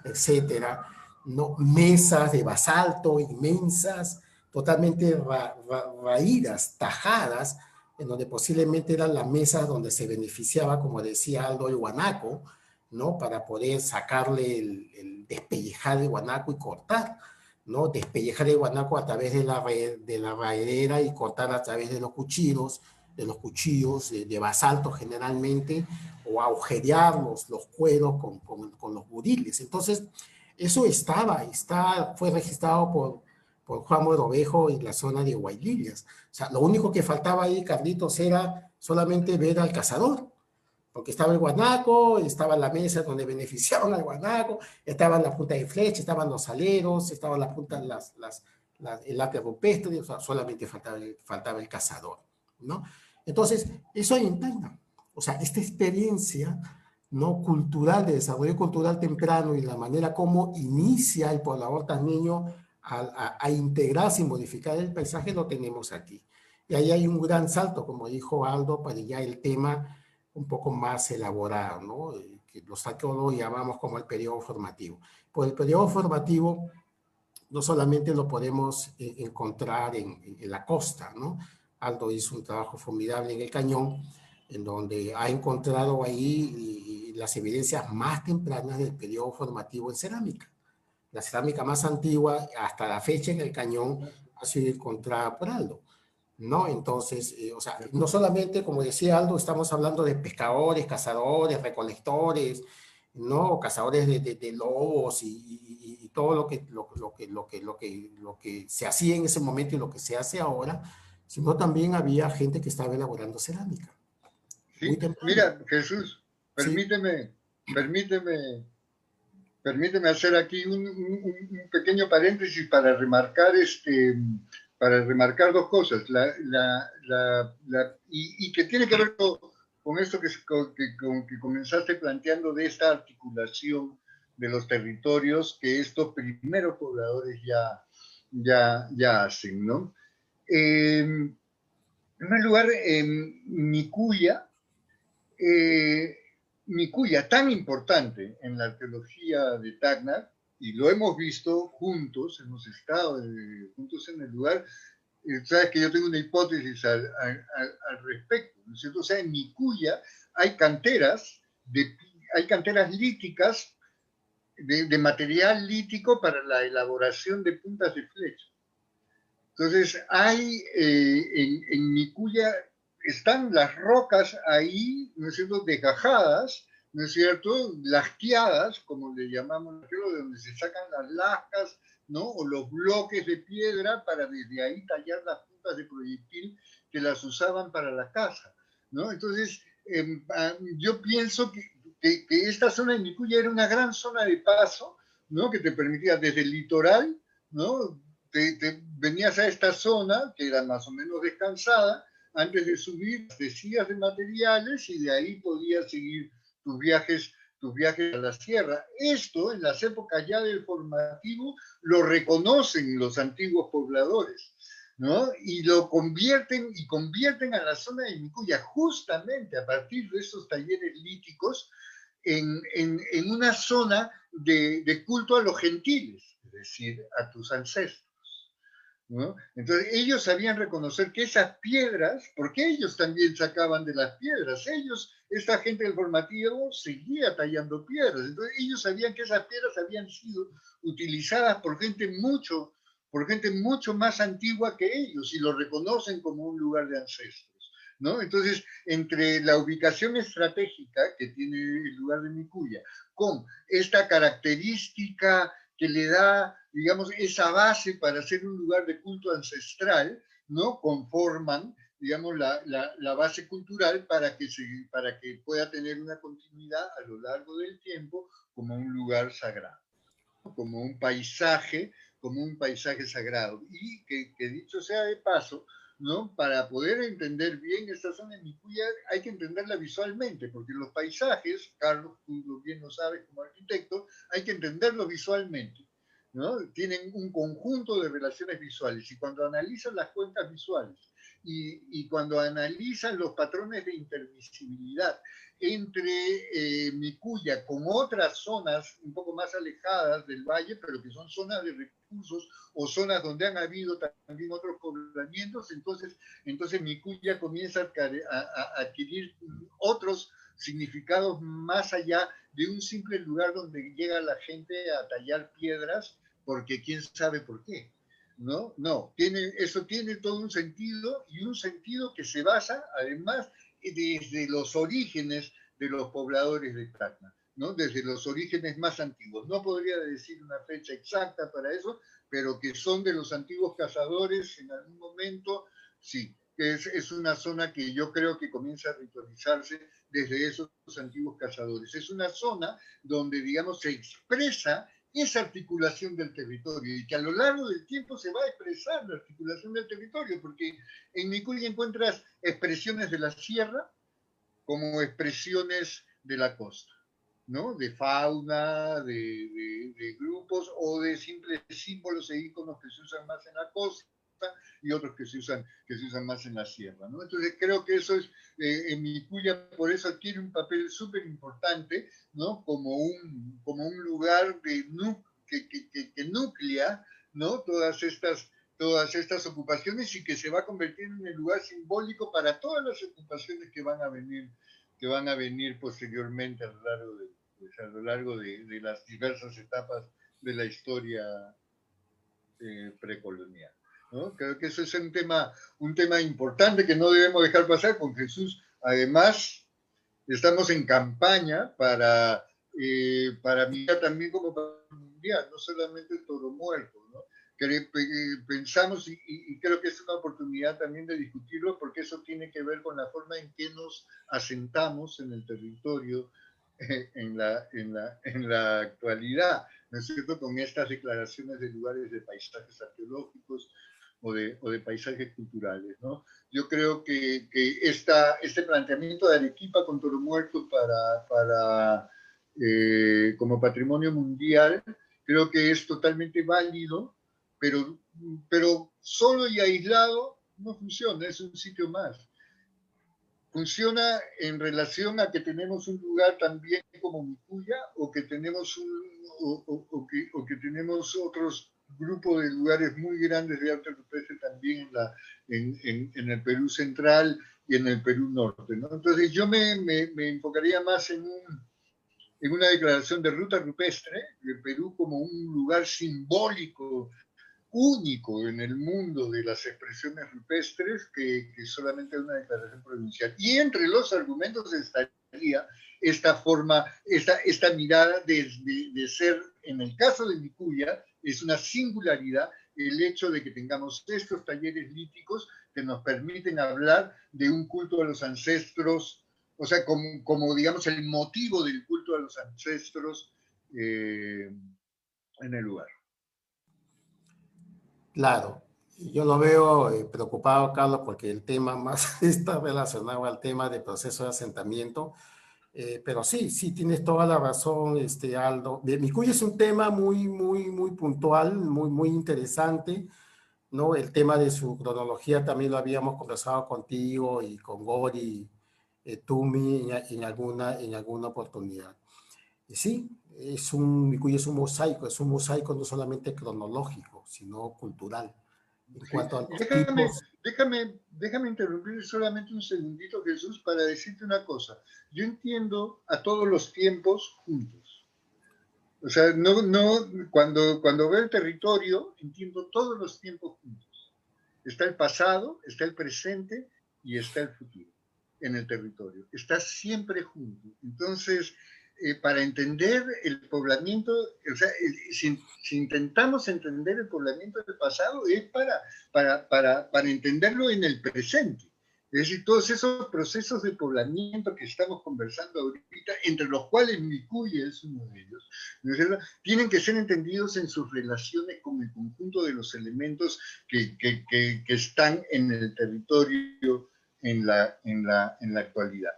etcétera, ¿no? Mesas de basalto inmensas, totalmente raídas, tajadas, en donde posiblemente eran las mesas donde se beneficiaba, como decía Aldo, el guanaco, ¿no? Para poder sacarle despellejar el guanaco y cortar, ¿no? Despellejar el guanaco a través de la raedera y cortar a través de los cuchillos de basalto generalmente, o agujerear los cueros con los buriles. Entonces, eso fue registrado por Juan Morovejo en la zona de Huaylillas. O sea, lo único que faltaba ahí, Carlitos, era solamente ver al cazador, porque estaba el guanaco, estaba la mesa donde beneficiaban al guanaco, estaban la punta de flecha, estaban los aleros, estaban las puntas, el arte rupestre, o sea, solamente faltaba el cazador, ¿no? Entonces, eso hay en Tacna. O sea, esta experiencia, ¿no? Cultural, de desarrollo cultural temprano y la manera como inicia el poblador tacneño a integrarse y modificar el paisaje, lo tenemos aquí. Y ahí hay un gran salto, como dijo Aldo, para ya el tema un poco más elaborado, ¿no? Que los arqueólogos llamamos como el periodo formativo. Pues el periodo formativo no solamente lo podemos encontrar en la costa, ¿no? Aldo hizo un trabajo formidable en el Cañón, en donde ha encontrado ahí las evidencias más tempranas del periodo formativo en cerámica. La cerámica más antigua hasta la fecha en el Cañón ha sido encontrada por Aldo, ¿no? Entonces, o sea, no solamente, como decía Aldo, estamos hablando de pescadores, cazadores, recolectores, ¿no? Cazadores de lobos y todo lo que se hacía en ese momento y lo que se hace ahora, sino también había gente que estaba elaborando cerámica, muy Sí, temprano. mira, Jesús, Sí, permíteme, permíteme, permíteme hacer aquí un pequeño paréntesis para remarcar dos cosas, y que tiene que ver con esto que comenzaste planteando de esta articulación de los territorios que estos primeros pobladores ya hacen, ¿no? En primer lugar, eh, Micuya, tan importante en la arqueología de Tacna, y lo hemos visto juntos, hemos estado juntos en el lugar. Sabes que yo tengo una hipótesis al respecto, ¿no es cierto? O sea, en Micuya hay canteras, hay canteras líticas de material lítico para la elaboración de puntas de flecha. Entonces, hay en Micuya están las rocas ahí, ¿no es cierto?, desgajadas, ¿no es cierto?, lasqueadas, como le llamamos, de donde se sacan las lascas, ¿no?, o los bloques de piedra para desde ahí tallar las puntas de proyectil que las usaban para la caza, ¿no? Entonces, yo pienso que esta zona de Micuya era una gran zona de paso, ¿no?, que te permitía desde el litoral, ¿no?, venías a esta zona, que era más o menos descansada, antes de subir, decías de materiales y de ahí podías seguir tus viajes a la sierra. Esto, en las épocas ya del formativo, lo reconocen los antiguos pobladores, ¿no? Y convierten a la zona de Micuya, justamente a partir de esos talleres líticos, en una zona de culto a los gentiles, es decir, a tus ancestros, ¿no? Entonces ellos sabían reconocer que esas piedras, porque ellos también sacaban de las piedras, esta gente del formativo seguía tallando piedras, entonces ellos sabían que esas piedras habían sido utilizadas por gente mucho más antigua que ellos y lo reconocen como un lugar de ancestros, ¿no? Entonces, entre la ubicación estratégica que tiene el lugar de Micuya, con esta característica que le da, digamos, esa base para ser un lugar de culto ancestral, ¿no? Conforman, digamos, la base cultural para que pueda tener una continuidad a lo largo del tiempo como un lugar sagrado, ¿no? Como un paisaje sagrado. Y que dicho sea de paso, ¿no? Para poder entender bien esta zona de Micuya hay que entenderla visualmente, porque los paisajes, Carlos, tú bien lo sabes como arquitecto, hay que entenderlos visualmente, ¿no? Tienen un conjunto de relaciones visuales y cuando analizan las cuencas visuales y cuando analizan los patrones de intervisibilidad entre Micuya con otras zonas un poco más alejadas del valle, pero que son zonas de recursos o zonas donde han habido también otros poblamientos, entonces Micuya comienza a adquirir otros significados más allá de un simple lugar donde llega la gente a tallar piedras, porque quién sabe por qué. No, no, eso tiene todo un sentido y un sentido que se basa además desde los orígenes de los pobladores de Tacna, ¿no? Desde los orígenes más antiguos. No podría decir una fecha exacta para eso, pero que son de los antiguos cazadores en algún momento, sí. Es una zona que yo creo que comienza a ritualizarse desde esos antiguos cazadores. Es una zona donde, digamos, se expresa esa articulación del territorio y que a lo largo del tiempo se va a expresar la articulación del territorio, porque en Micuya encuentras expresiones de la sierra como expresiones de la costa, ¿no? De fauna, de grupos o de simples símbolos e iconos que se usan más en la costa y otros que se usan más en la sierra, ¿no? Entonces creo que eso es, en Micuya por eso adquiere un papel súper importante, ¿no? Como un lugar que núclea, ¿no? Todas estas todas estas ocupaciones y que se va a convertir en el lugar simbólico para todas las ocupaciones que van a venir posteriormente a lo largo de las diversas etapas de la historia precolonial, ¿no? Creo que eso es un tema importante que no debemos dejar pasar. Con Jesús, además, estamos en campaña para mirar también como mundial, no solamente Toro Muerto, ¿no? Que pensamos y creo que es una oportunidad también de discutirlo, porque eso tiene que ver con la forma en que nos asentamos en el territorio en la actualidad, ¿no es cierto? Con estas declaraciones de lugares de paisajes arqueológicos o de paisajes culturales, ¿no? Yo creo que este planteamiento de Arequipa con Toro Muerto como patrimonio mundial, creo que es totalmente válido, pero solo y aislado no funciona, es un sitio más. Funciona en relación a que tenemos un lugar también como Micuya, o que tenemos que tenemos otros grupos de lugares muy grandes de arte rupestre también en el Perú central y en el Perú norte, ¿no? Entonces yo me enfocaría más en una declaración de ruta rupestre del Perú como un lugar simbólico único en el mundo de las expresiones rupestres, que solamente una declaración provincial. Y entre los argumentos estaría esta mirada de ser, en el caso de Micuya, es una singularidad el hecho de que tengamos estos talleres líticos que nos permiten hablar de un culto a los ancestros, o sea, como digamos el motivo del culto a los ancestros en el lugar. Claro, yo lo veo preocupado, Carlos, porque el tema más está relacionado al tema del proceso de asentamiento. Pero sí, tienes toda la razón, Aldo. Micuya es un tema muy puntual, muy interesante, ¿no? El tema de su cronología también lo habíamos conversado contigo y con Gori, Tumi en alguna oportunidad. Y sí, Micuya es un mosaico no solamente cronológico, sino cultural. En Sí. cuanto a los tipos... Déjame interrumpir solamente un segundito, Jesús, para decirte una cosa. Yo entiendo a todos los tiempos juntos. O sea, cuando veo el territorio, entiendo todos los tiempos juntos. Está el pasado, está el presente y está el futuro en el territorio. Está siempre junto. Entonces, para entender el poblamiento, o sea, si intentamos entender el poblamiento del pasado, es para entenderlo en el presente. Es decir, todos esos procesos de poblamiento que estamos conversando ahorita, entre los cuales Micuya es uno de ellos, ¿no? Tienen que ser entendidos en sus relaciones con el conjunto de los elementos que están en el territorio en la actualidad.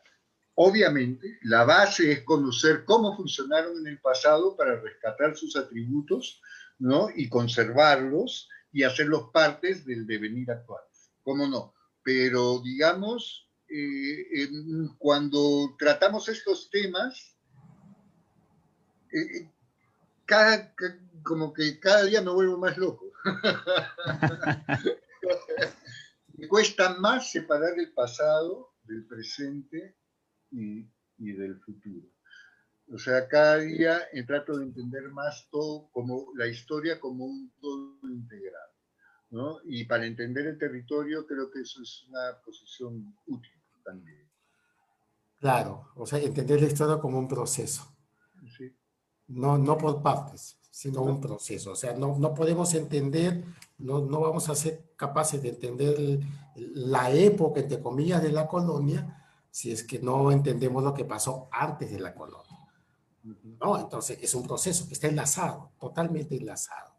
Obviamente, la base es conocer cómo funcionaron en el pasado para rescatar sus atributos, ¿no? Y conservarlos y hacerlos partes del devenir actual. ¿Cómo no? Pero, digamos, cuando tratamos estos temas, como que cada día me vuelvo más loco. Me cuesta más separar el pasado del presente y del futuro. O sea, cada día trato de entender más todo, como la historia como un todo integral, ¿no? Y para entender el territorio creo que eso es una posición útil también. Claro, o sea, entender la historia como un proceso. Sí. No por partes, sino un proceso. O sea, no podemos entender, no vamos a ser capaces de entender la época, entre comillas, de la colonia, si es que no entendemos lo que pasó antes de la colonia. ¿No? Entonces, es un proceso que está enlazado, totalmente enlazado.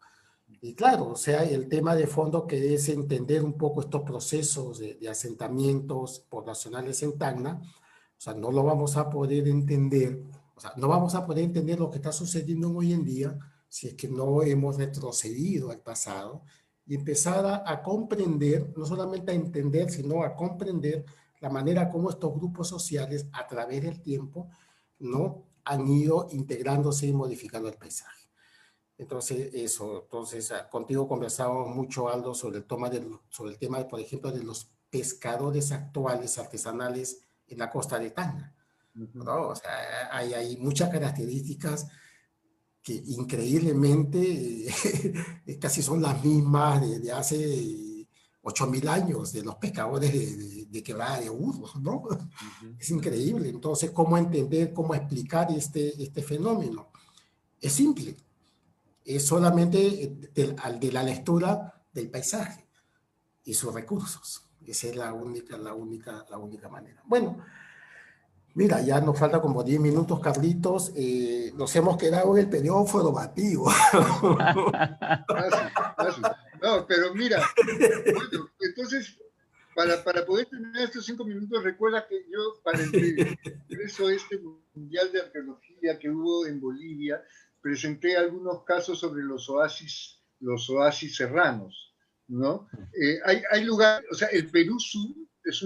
Y claro, o sea, el tema de fondo que es entender un poco estos procesos de asentamientos poblacionales en Tacna, o sea, no lo vamos a poder entender, o sea, no vamos a poder entender lo que está sucediendo hoy en día si es que no hemos retrocedido al pasado y empezar a comprender, no solamente a entender, sino a comprender la manera como estos grupos sociales a través del tiempo, ¿no? Han ido integrándose y modificando el paisaje. Entonces, eso, entonces contigo conversábamos mucho, Aldo, sobre el tema, por ejemplo, de los pescadores actuales artesanales en la costa de Tacna, ¿no? O sea, hay muchas características que increíblemente casi son las mismas de hace 8.000 años, de los pescadores de Quebrada de Burgos, ¿no? Es increíble. Entonces, ¿cómo entender, cómo explicar este fenómeno? Es simple. Es solamente de la lectura del paisaje y sus recursos. Esa es la única manera. Bueno, mira, ya nos falta como 10 minutos, Carlitos. Nos hemos quedado en el periodo formativo. Casi, casi. No, pero mira, bueno, entonces, para poder tener estos 5 minutos, recuerda que yo, para el congreso mundial de arqueología que hubo en Bolivia, presenté algunos casos sobre los oasis serranos, ¿no? Hay lugares, o sea, el Perú Sur es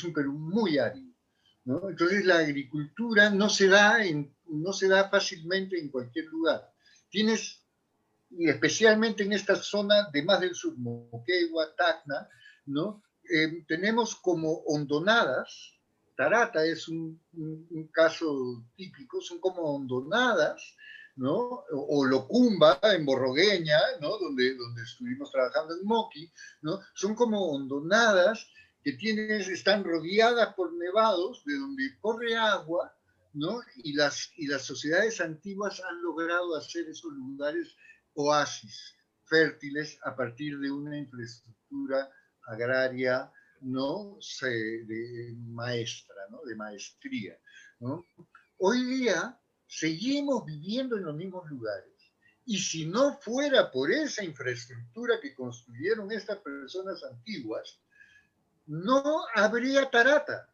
un Perú muy árido, ¿no? Entonces la agricultura no se da fácilmente en cualquier lugar. Tienes, y especialmente en esta zona de más del sur, Moquegua, Tacna, ¿no? Tenemos como hondonadas, Tarata es un caso típico, son como hondonadas, ¿no? O Locumba en Borrogueña, ¿no? Donde estuvimos trabajando en Moqui, ¿no? Son como hondonadas que están rodeadas por nevados, de donde corre agua, ¿no? Y las sociedades antiguas han logrado hacer esos lugares oasis fértiles a partir de una infraestructura agraria, ¿no? Maestra, ¿no? De maestría, ¿no? Hoy día seguimos viviendo en los mismos lugares. Y si no fuera por esa infraestructura que construyeron estas personas antiguas, no habría Tarata,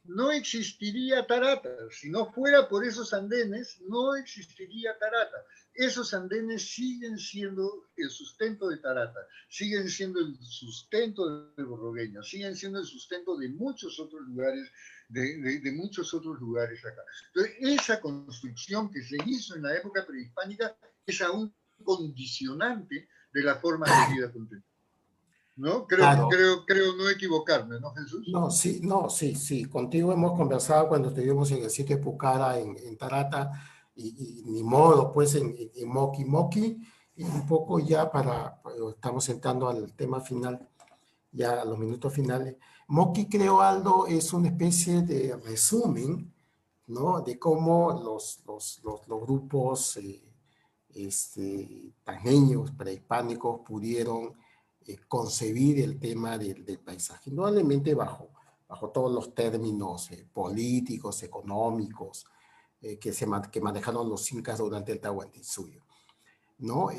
no existiría Tarata. Si no fuera por esos andenes, no existiría Tarata. Esos andenes siguen siendo el sustento de Tarata, siguen siendo el sustento de Borrogueña, siguen siendo el sustento de muchos otros lugares, de muchos otros lugares acá. Entonces, esa construcción que se hizo en la época prehispánica es aún condicionante de la forma de vida contemporánea. ¿No? Claro. Creo no equivocarme, ¿no, Jesús? Sí. Contigo hemos conversado cuando estuvimos en el sitio de Pucara, en Tarata, y ni modo, pues en Moqui, y un poco ya estamos entrando al tema final, ya a los minutos finales. Moqui, creo, Aldo, es una especie de resumen, ¿no? De cómo los grupos tagneños, prehispánicos, pudieron concebir el tema del paisaje, indudablemente bajo todos los términos políticos, económicos, que manejaron los incas durante el Tahuantinsuyo, ¿no?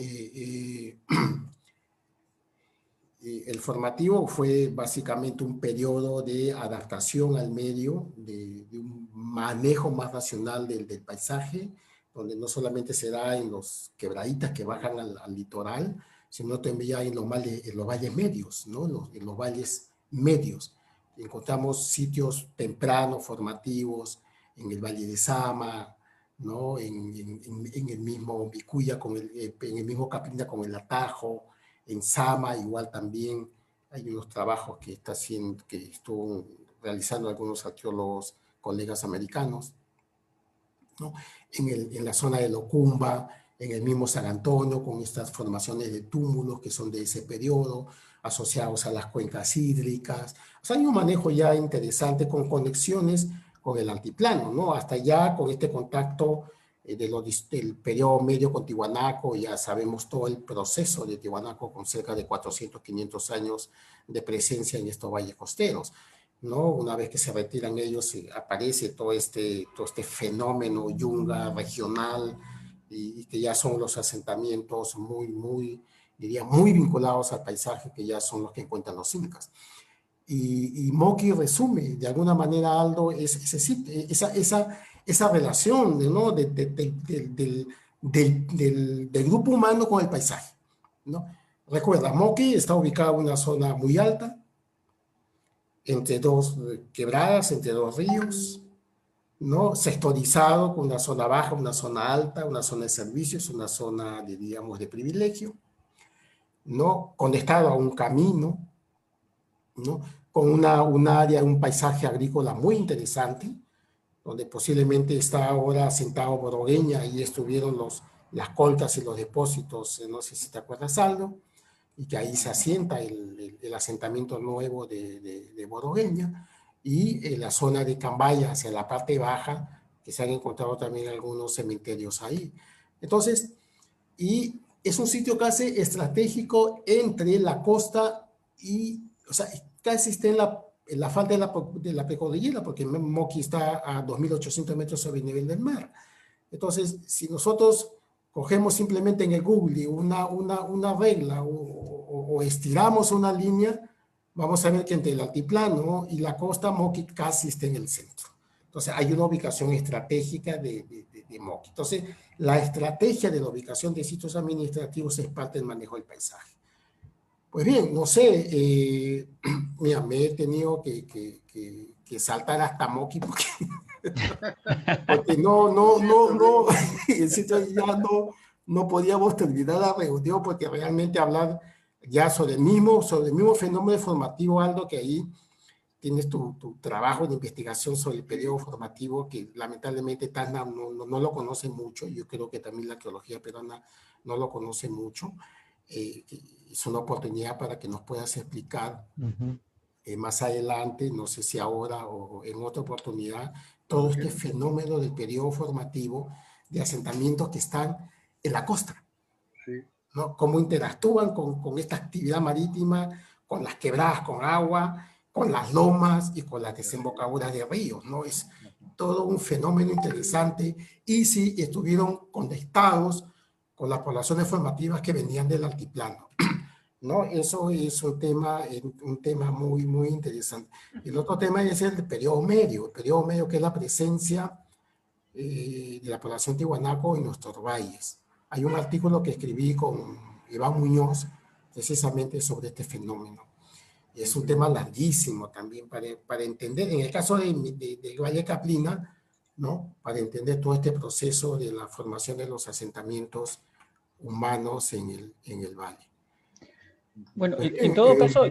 El formativo fue básicamente un periodo de adaptación al medio, de un manejo más racional del paisaje, donde no solamente se da en los quebraditas que bajan al litoral, sino también en los valles medios, ¿no? En los valles medios. Encontramos sitios tempranos, formativos, en el Valle de Sama, ¿no? En el mismo Vicuña, en el mismo Caprina con el Atajo, en Sama igual también hay unos trabajos que estuvo realizando algunos arqueólogos, colegas americanos, ¿no? En la zona de Locumba, en el mismo San Antonio, con estas formaciones de túmulos que son de ese periodo, asociados a las cuencas hídricas. O sea, hay un manejo ya interesante con conexiones con el altiplano, ¿no? Hasta ya con este contacto del periodo medio con Tiwanaku, ya sabemos todo el proceso de Tiwanaku con cerca de 400, 500 años de presencia en estos valles costeros, ¿no? Una vez que se retiran ellos, aparece todo este fenómeno yunga regional y que ya son los asentamientos diría, muy vinculados al paisaje, que ya son los que encuentran los incas. Y Moqui resume, de alguna manera, Aldo, esa relación, ¿no? del grupo humano con el paisaje, ¿no? Recuerda, Moqui está ubicado en una zona muy alta, entre dos quebradas, entre dos ríos, ¿no? Sectorizado con una zona baja, una zona alta, una zona de servicios, una zona, de, digamos, de privilegio, ¿no? Conectado a un camino, ¿no? Con un área, un paisaje agrícola muy interesante, donde posiblemente está ahora asentado Borogueña, y estuvieron las coltas y los depósitos, no sé si te acuerdas, Aldo, y que ahí se asienta el asentamiento nuevo de Borogueña, y la zona de Cambaya hacia la parte baja, que se han encontrado también algunos cementerios ahí. Entonces, y es un sitio casi estratégico entre la costa y, o sea, casi está en la falda de la precordillera, porque Moqui está a 2.800 metros sobre el nivel del mar. Entonces, si nosotros cogemos simplemente en el Google una regla o estiramos una línea, vamos a ver que entre el altiplano y la costa, Moqui casi está en el centro. Entonces, hay una ubicación estratégica de Moqui. Entonces, la estrategia de la ubicación de sitios administrativos es parte del manejo del paisaje. Pues bien, no sé, mira, me he tenido que saltar hasta Moqui porque no, el sitio ya no podíamos terminar la reunión, porque realmente hablar ya sobre el mismo fenómeno formativo, Aldo, que ahí tienes tu trabajo de investigación sobre el periodo formativo, que lamentablemente Tacna no lo conoce mucho. Yo creo que también la arqueología peruana no lo conoce mucho. Es una oportunidad para que nos puedas explicar más adelante, no sé si ahora o en otra oportunidad, todo este fenómeno del periodo formativo de asentamientos que están en la costa, Sí. ¿no? Cómo interactúan con esta actividad marítima, con las quebradas con agua, con las lomas y con las desembocaduras de ríos, ¿no? Es todo un fenómeno interesante, y sí estuvieron conectados con las poblaciones formativas que venían del altiplano, ¿no? Eso es un tema muy, muy interesante. El otro tema es el periodo medio, que es la presencia de la población tiwanaco en nuestros valles. Hay un artículo que escribí con Iván Muñoz precisamente sobre este fenómeno. Es un tema larguísimo también para entender, en el caso de Valle Caplina, ¿no? Para entender todo este proceso de la formación de los asentamientos humanos en el valle. Bueno, Pues en bien, todo caso,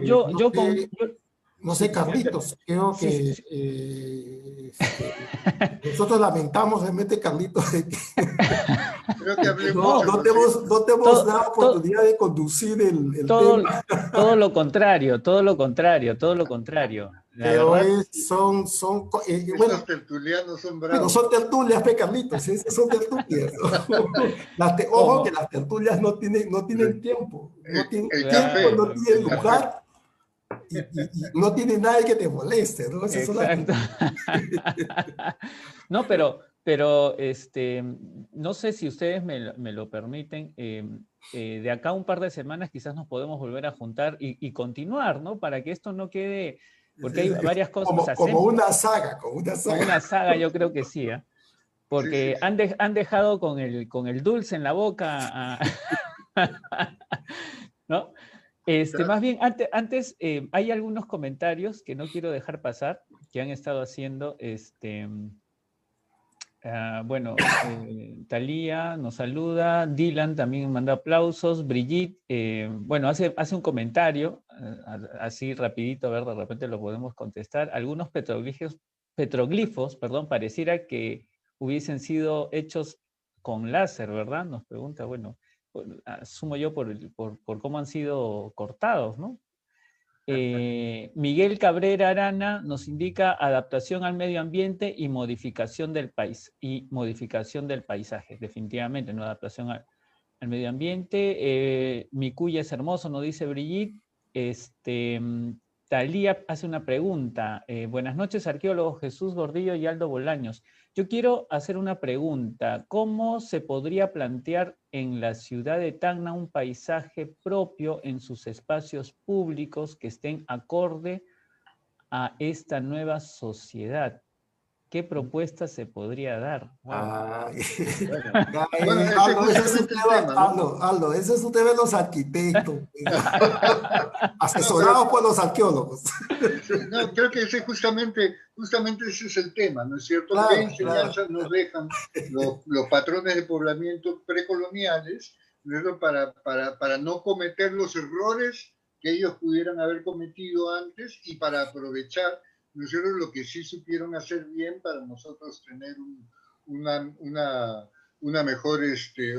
no sé, sí, Carlitos, creo sí, que sí. nosotros lamentamos realmente, Carlitos, de que, Creo que hablé No, mucho, ¿no es cierto? no te hemos todo, dado oportunidad de conducir el todo, tema, todo lo contrario, todo lo contrario, todo lo contrario. La pero verdad, Estos bueno, tertulianos son pero bravos. son tertulias, Carlitos, esas son tertulias, ¿no? Ojo que ¿cómo? las tertulias no tienen tiempo, Claro, no tienen El café. lugar, y no tienen nadie que te moleste, ¿no? Esas son las exacto. No, no sé si ustedes me lo permiten. De acá a un par de semanas quizás nos podemos volver a juntar y continuar, ¿no? Para que esto no quede, porque hay varias cosas, o sea, como una saga, como una como saga. una saga, yo creo que sí, ¿eh? Sí, sí, Porque sí. han dejado con el dulce en la boca, ¿no? Más bien, antes hay algunos comentarios que no quiero dejar pasar, que han estado haciendo, bueno, Thalía nos saluda, Dylan también manda aplausos, Brigitte, bueno, hace un comentario, así rapidito, a ver, de repente lo podemos contestar. Algunos petroglifos, perdón, pareciera que hubiesen sido hechos con láser, ¿verdad? Nos pregunta, bueno, asumo yo por cómo han sido cortados, ¿no? Miguel Cabrera Arana nos indica adaptación al medio ambiente y modificación del paisaje, definitivamente, no adaptación al medio ambiente. Mi cuya es hermoso, nos dice Brigitte. Talía hace una pregunta. Buenas noches, arqueólogos Jesús Gordillo y Aldo Bolaños. Yo quiero hacer una pregunta. ¿Cómo se podría plantear en la ciudad de Tacna un paisaje propio en sus espacios públicos que estén acorde a esta nueva sociedad? ¿Qué propuesta se podría dar? Wow. Bueno, ese es justamente el tema, ¿no? Aldo, ese es un tema de los arquitectos, asesorados por los arqueólogos. No, creo que ese justamente ese es el tema, ¿no es cierto? Claro, ¿Qué enseñanzas nos dejan los patrones de poblamiento precoloniales, ¿no? Para no cometer los errores que ellos pudieran haber cometido antes y para aprovechar, ¿no es cierto?, lo que sí supieron hacer bien para nosotros tener una mejor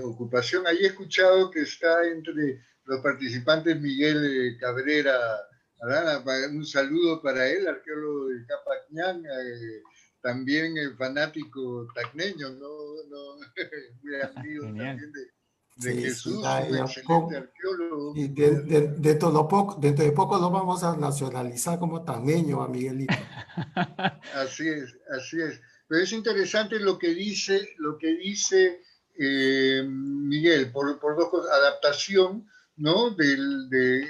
ocupación? Ahí he escuchado que está entre los participantes Miguel Cabrera Arana. Un saludo para él, arqueólogo de Capañán, también fanático tacneño, muy amigo también de Sí, Jesús, ya, un excelente arqueólogo. Y dentro de poco lo vamos a nacionalizar como tameño a Miguelito. Así es, así es. Pero es interesante lo que dice Miguel, por dos cosas: adaptación, ¿no? De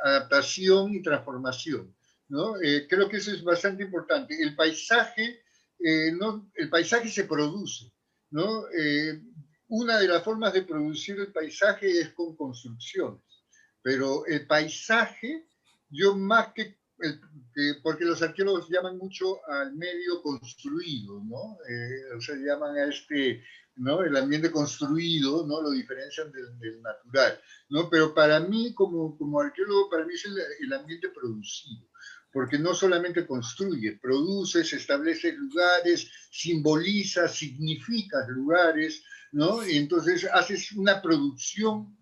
adaptación y transformación, ¿no? Creo que eso es bastante importante. El paisaje, el paisaje se produce, ¿no? Una de las formas de producir el paisaje es con construcciones, pero el paisaje, yo más porque los arqueólogos llaman mucho al medio construido, ¿no? O sea, llaman a ¿no? El ambiente construido, ¿no? Lo diferencian del natural, ¿no? Pero para mí, como arqueólogo, para mí es el ambiente producido, porque no solamente construye, produce, se establece lugares, simboliza, significa lugares, ¿no? Y entonces haces una producción,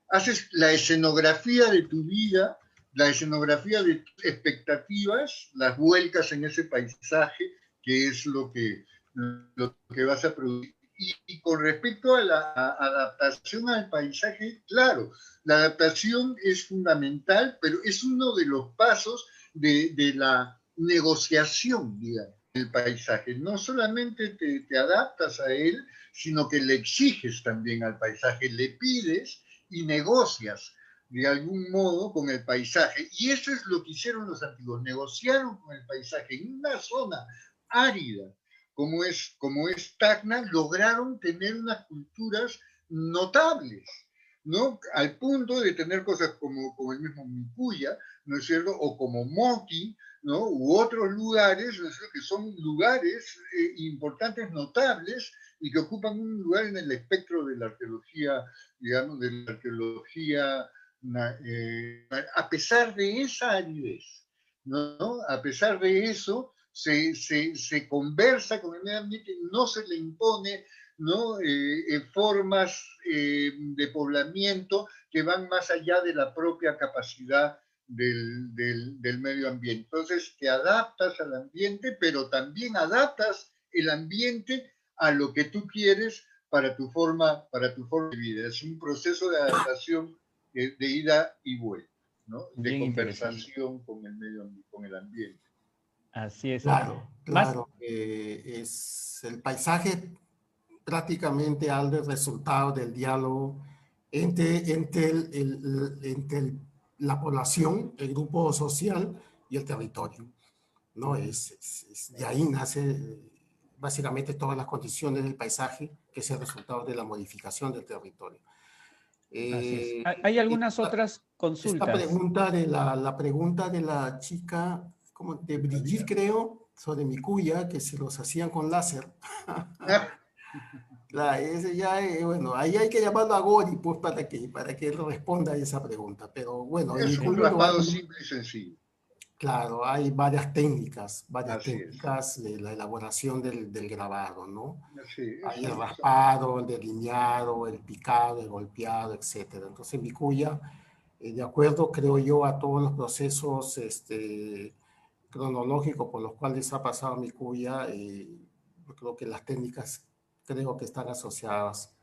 haces la escenografía de tu vida, la escenografía de tus expectativas, las vuelcas en ese paisaje, que es lo que vas a producir. Y con respecto a la adaptación al paisaje, claro, la adaptación es fundamental, pero es uno de los pasos de la negociación, digamos, del paisaje. No solamente te adaptas a él, sino que le exiges también al paisaje, le pides y negocias de algún modo con el paisaje. Y eso es lo que hicieron los antiguos: negociaron con el paisaje en una zona árida como es Tacna. Lograron tener unas culturas notables, ¿no? Al punto de tener cosas como el mismo Micuya, ¿no es cierto?, o como Moqui, ¿no?, u otros lugares, ¿no es cierto?, que son lugares importantes, notables, y que ocupan un lugar en el espectro de la arqueología, digamos, de la arqueología, a pesar de esa aridez, ¿no? A pesar de eso, se conversa con el medio ambiente, no se le impone, ¿no? Formas de poblamiento que van más allá de la propia capacidad del medio ambiente. Entonces te adaptas al ambiente, pero también adaptas el ambiente a lo que tú quieres para tu forma de vida. Es un proceso de adaptación de ida y vuelta, ¿no? De Bien conversación con el medio ambiente, con el ambiente. Así es. Claro, Más, claro. Es el paisaje prácticamente al resultado del diálogo entre la población, el grupo social y el territorio, ¿no? De ahí nace básicamente todas las condiciones del paisaje, que es el resultado de la modificación del territorio. así es. Hay algunas otras Esta consultas. pregunta la pregunta de la chica, como de Brigitte, creo, sobre Micuya, que se los hacían con láser. Claro, ese ya, bueno, ahí hay que llamarlo a Gori, pues, para que él responda a esa pregunta. Pero bueno, en Es un Micuya raspado simple y sencillo. claro, hay varias técnicas Así es. de la elaboración del grabado, ¿no? Sí, Hay el raspado, el delineado, el picado, el golpeado, etcétera. Entonces, Micuya, de acuerdo, creo yo, a todos los procesos cronológicos por los cuales ha pasado Micuya, yo creo que las técnicas creo que están asociadas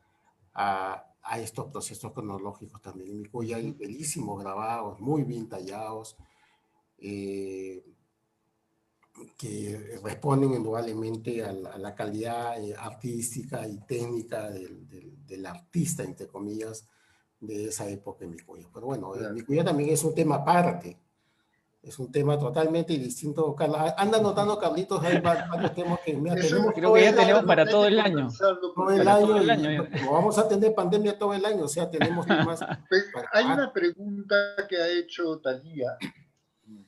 a estos procesos cronológicos también. En Micuya hay bellísimos grabados, muy bien tallados, que responden indudablemente a la calidad artística y técnica del artista, entre comillas, de esa época en Micuya. Pero bueno, claro. Micuya también es un tema aparte, Es un tema totalmente distinto. Anda notando, Carlitos, hay varios temas que mira, Eso tenemos Creo todo que ya el tenemos año, para todo el año. conversarlo todo el Para todo año, el año. y como vamos a tener pandemia todo el año, o sea, tenemos temas para Hay una pregunta que ha hecho Talía,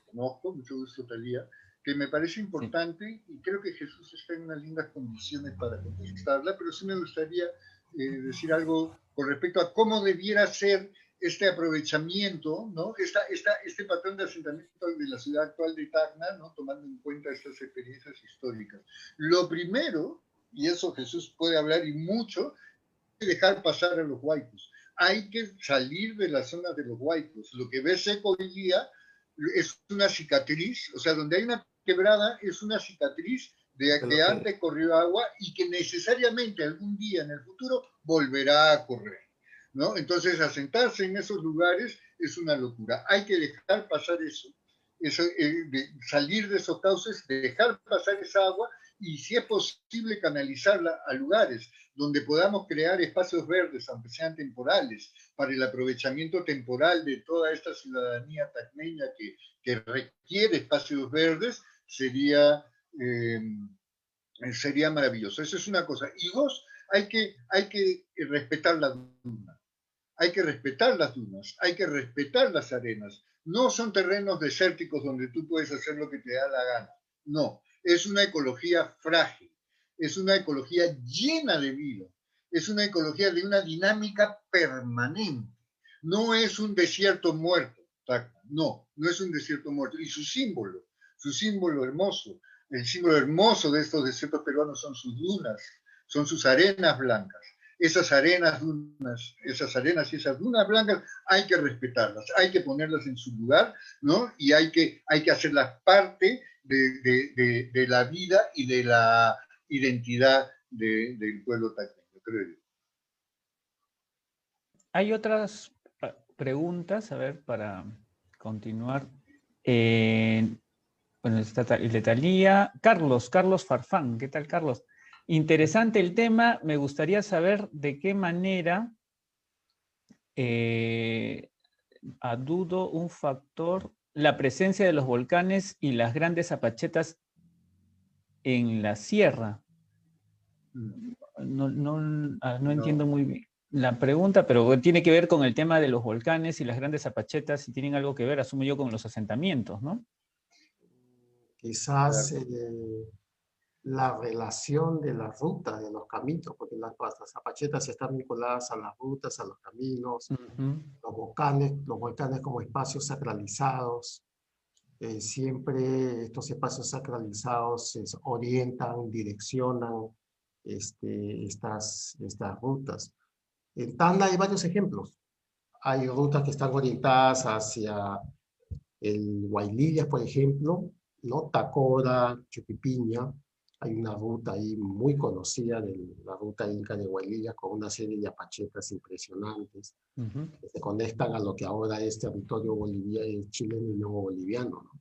conozco, mucho gusto Talía, que me parece importante y creo que Jesús está en unas lindas condiciones para contestarla, pero sí me gustaría decir algo con respecto a cómo debiera ser este aprovechamiento, ¿no? Este patrón de asentamiento de la ciudad actual de Tacna, ¿no? Tomando en cuenta estas experiencias históricas. Lo primero, y eso Jesús puede hablar y mucho, es dejar pasar a los huaycos. Hay que salir de las zonas de los huaycos. Lo que ve Seco hoy día es una cicatriz, o sea, donde hay una quebrada es una cicatriz de que antes corrió agua y que necesariamente algún día en el futuro volverá a correr, ¿no? Entonces, asentarse en esos lugares es una locura. Hay que dejar pasar eso, salir de esos cauces, dejar pasar esa agua y, si es posible, canalizarla a lugares donde podamos crear espacios verdes, aunque sean temporales, para el aprovechamiento temporal de toda esta ciudadanía tacneña que requiere espacios verdes, sería maravilloso. Eso es una cosa. Y dos, hay que respetar la duna. Hay que respetar las dunas, hay que respetar las arenas. No son terrenos desérticos donde tú puedes hacer lo que te da la gana. No, es una ecología frágil, es una ecología llena de vida, es una ecología de una dinámica permanente. No es un desierto muerto, no es un desierto muerto. Y su símbolo hermoso, el símbolo hermoso de estos desiertos peruanos son sus dunas, son sus arenas blancas. Esas arenas y esas dunas blancas hay que respetarlas, hay que ponerlas en su lugar, ¿no? Y hay que hacerlas parte de la vida y de la identidad del pueblo tacneño, creo yo. Hay otras preguntas, a ver, para continuar. Bueno, está el de Talía. Carlos Farfán. ¿Qué tal, Carlos? Interesante el tema. Me gustaría saber de qué manera adudo un factor, la presencia de los volcanes y las grandes apachetas en la sierra. No entiendo muy bien la pregunta, pero tiene que ver con el tema de los volcanes y las grandes apachetas, si tienen algo que ver, asumo yo, con los asentamientos, ¿no? quizás la relación de las rutas, de los caminos, porque las apachetas están vinculadas a las rutas, a los caminos, los volcanes como espacios sacralizados. Siempre estos espacios sacralizados orientan, direccionan estas rutas. En Tacna hay varios ejemplos. Hay rutas que están orientadas hacia el Huaylillas, por ejemplo, ¿no? Tacora, Chuquipiña. Hay una ruta ahí muy conocida, la ruta Inca de Huaylillas, con una serie de apachetas impresionantes que se conectan a lo que ahora es territorio chileno y nuevo boliviano, ¿no?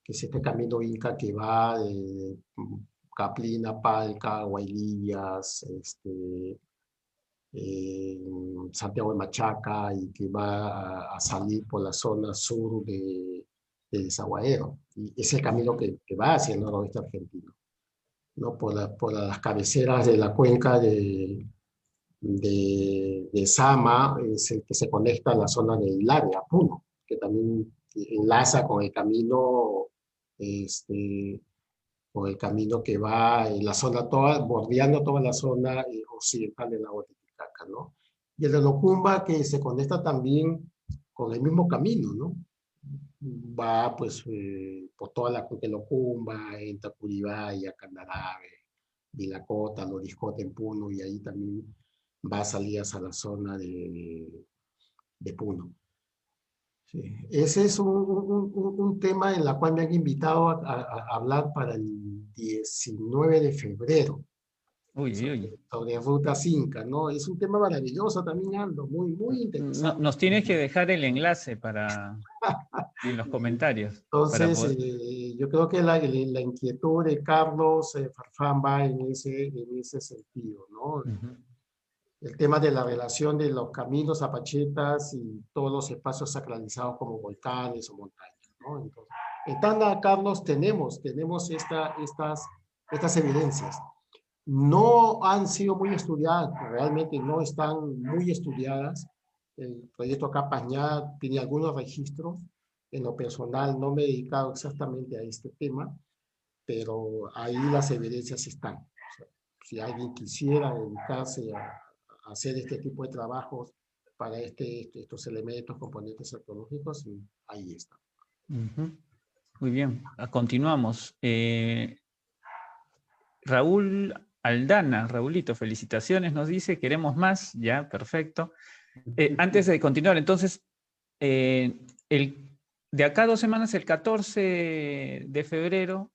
Que es este camino Inca que va de Caplina, Palca, Huaylillas, Santiago de Machaca, y que va a salir por la zona sur de Desaguadero. Y es el camino que va hacia el noroeste argentino, ¿no? Por las cabeceras de la cuenca de Sama, es el que se conecta a la zona de Hilaria, Puno, que también enlaza con el camino, que va en la zona bordeando toda la zona occidental del lago Titicaca, ¿no? Y el de Locumba, que se conecta también con el mismo camino, ¿no? Va pues por toda la cuenca de Locumba, entra Curibaya, Candarave, Vilacota, Loriscote en Puno, y ahí también va a salir a la zona de Puno. Sí. Ese es un tema en el cual me han invitado a hablar para el 19 de febrero. Sobre rutas Inca, ¿no? Es un tema maravilloso también, Aldo, muy interesante. Nos tienes que dejar el enlace en los comentarios. Entonces, yo creo que la inquietud de Carlos Farfán va en ese sentido, ¿no? El tema de la relación de los caminos, apachetas y todos los espacios sacralizados como volcanes o montañas, ¿no? ¿no? Entonces, en Tacna, Carlos, tenemos estas evidencias. No han sido muy estudiadas, realmente no están muy estudiadas. El proyecto Capañá tiene algunos registros. En lo personal no me he dedicado exactamente a este tema, pero ahí las evidencias están. O sea, si alguien quisiera dedicarse a hacer este tipo de trabajos para estos elementos, componentes arqueológicos, ahí está. Muy bien, continuamos. Raúl Aldana, Raulito, felicitaciones, nos dice, queremos más, ya, perfecto. Antes de continuar, entonces, de acá a 2 semanas, el 14 de febrero,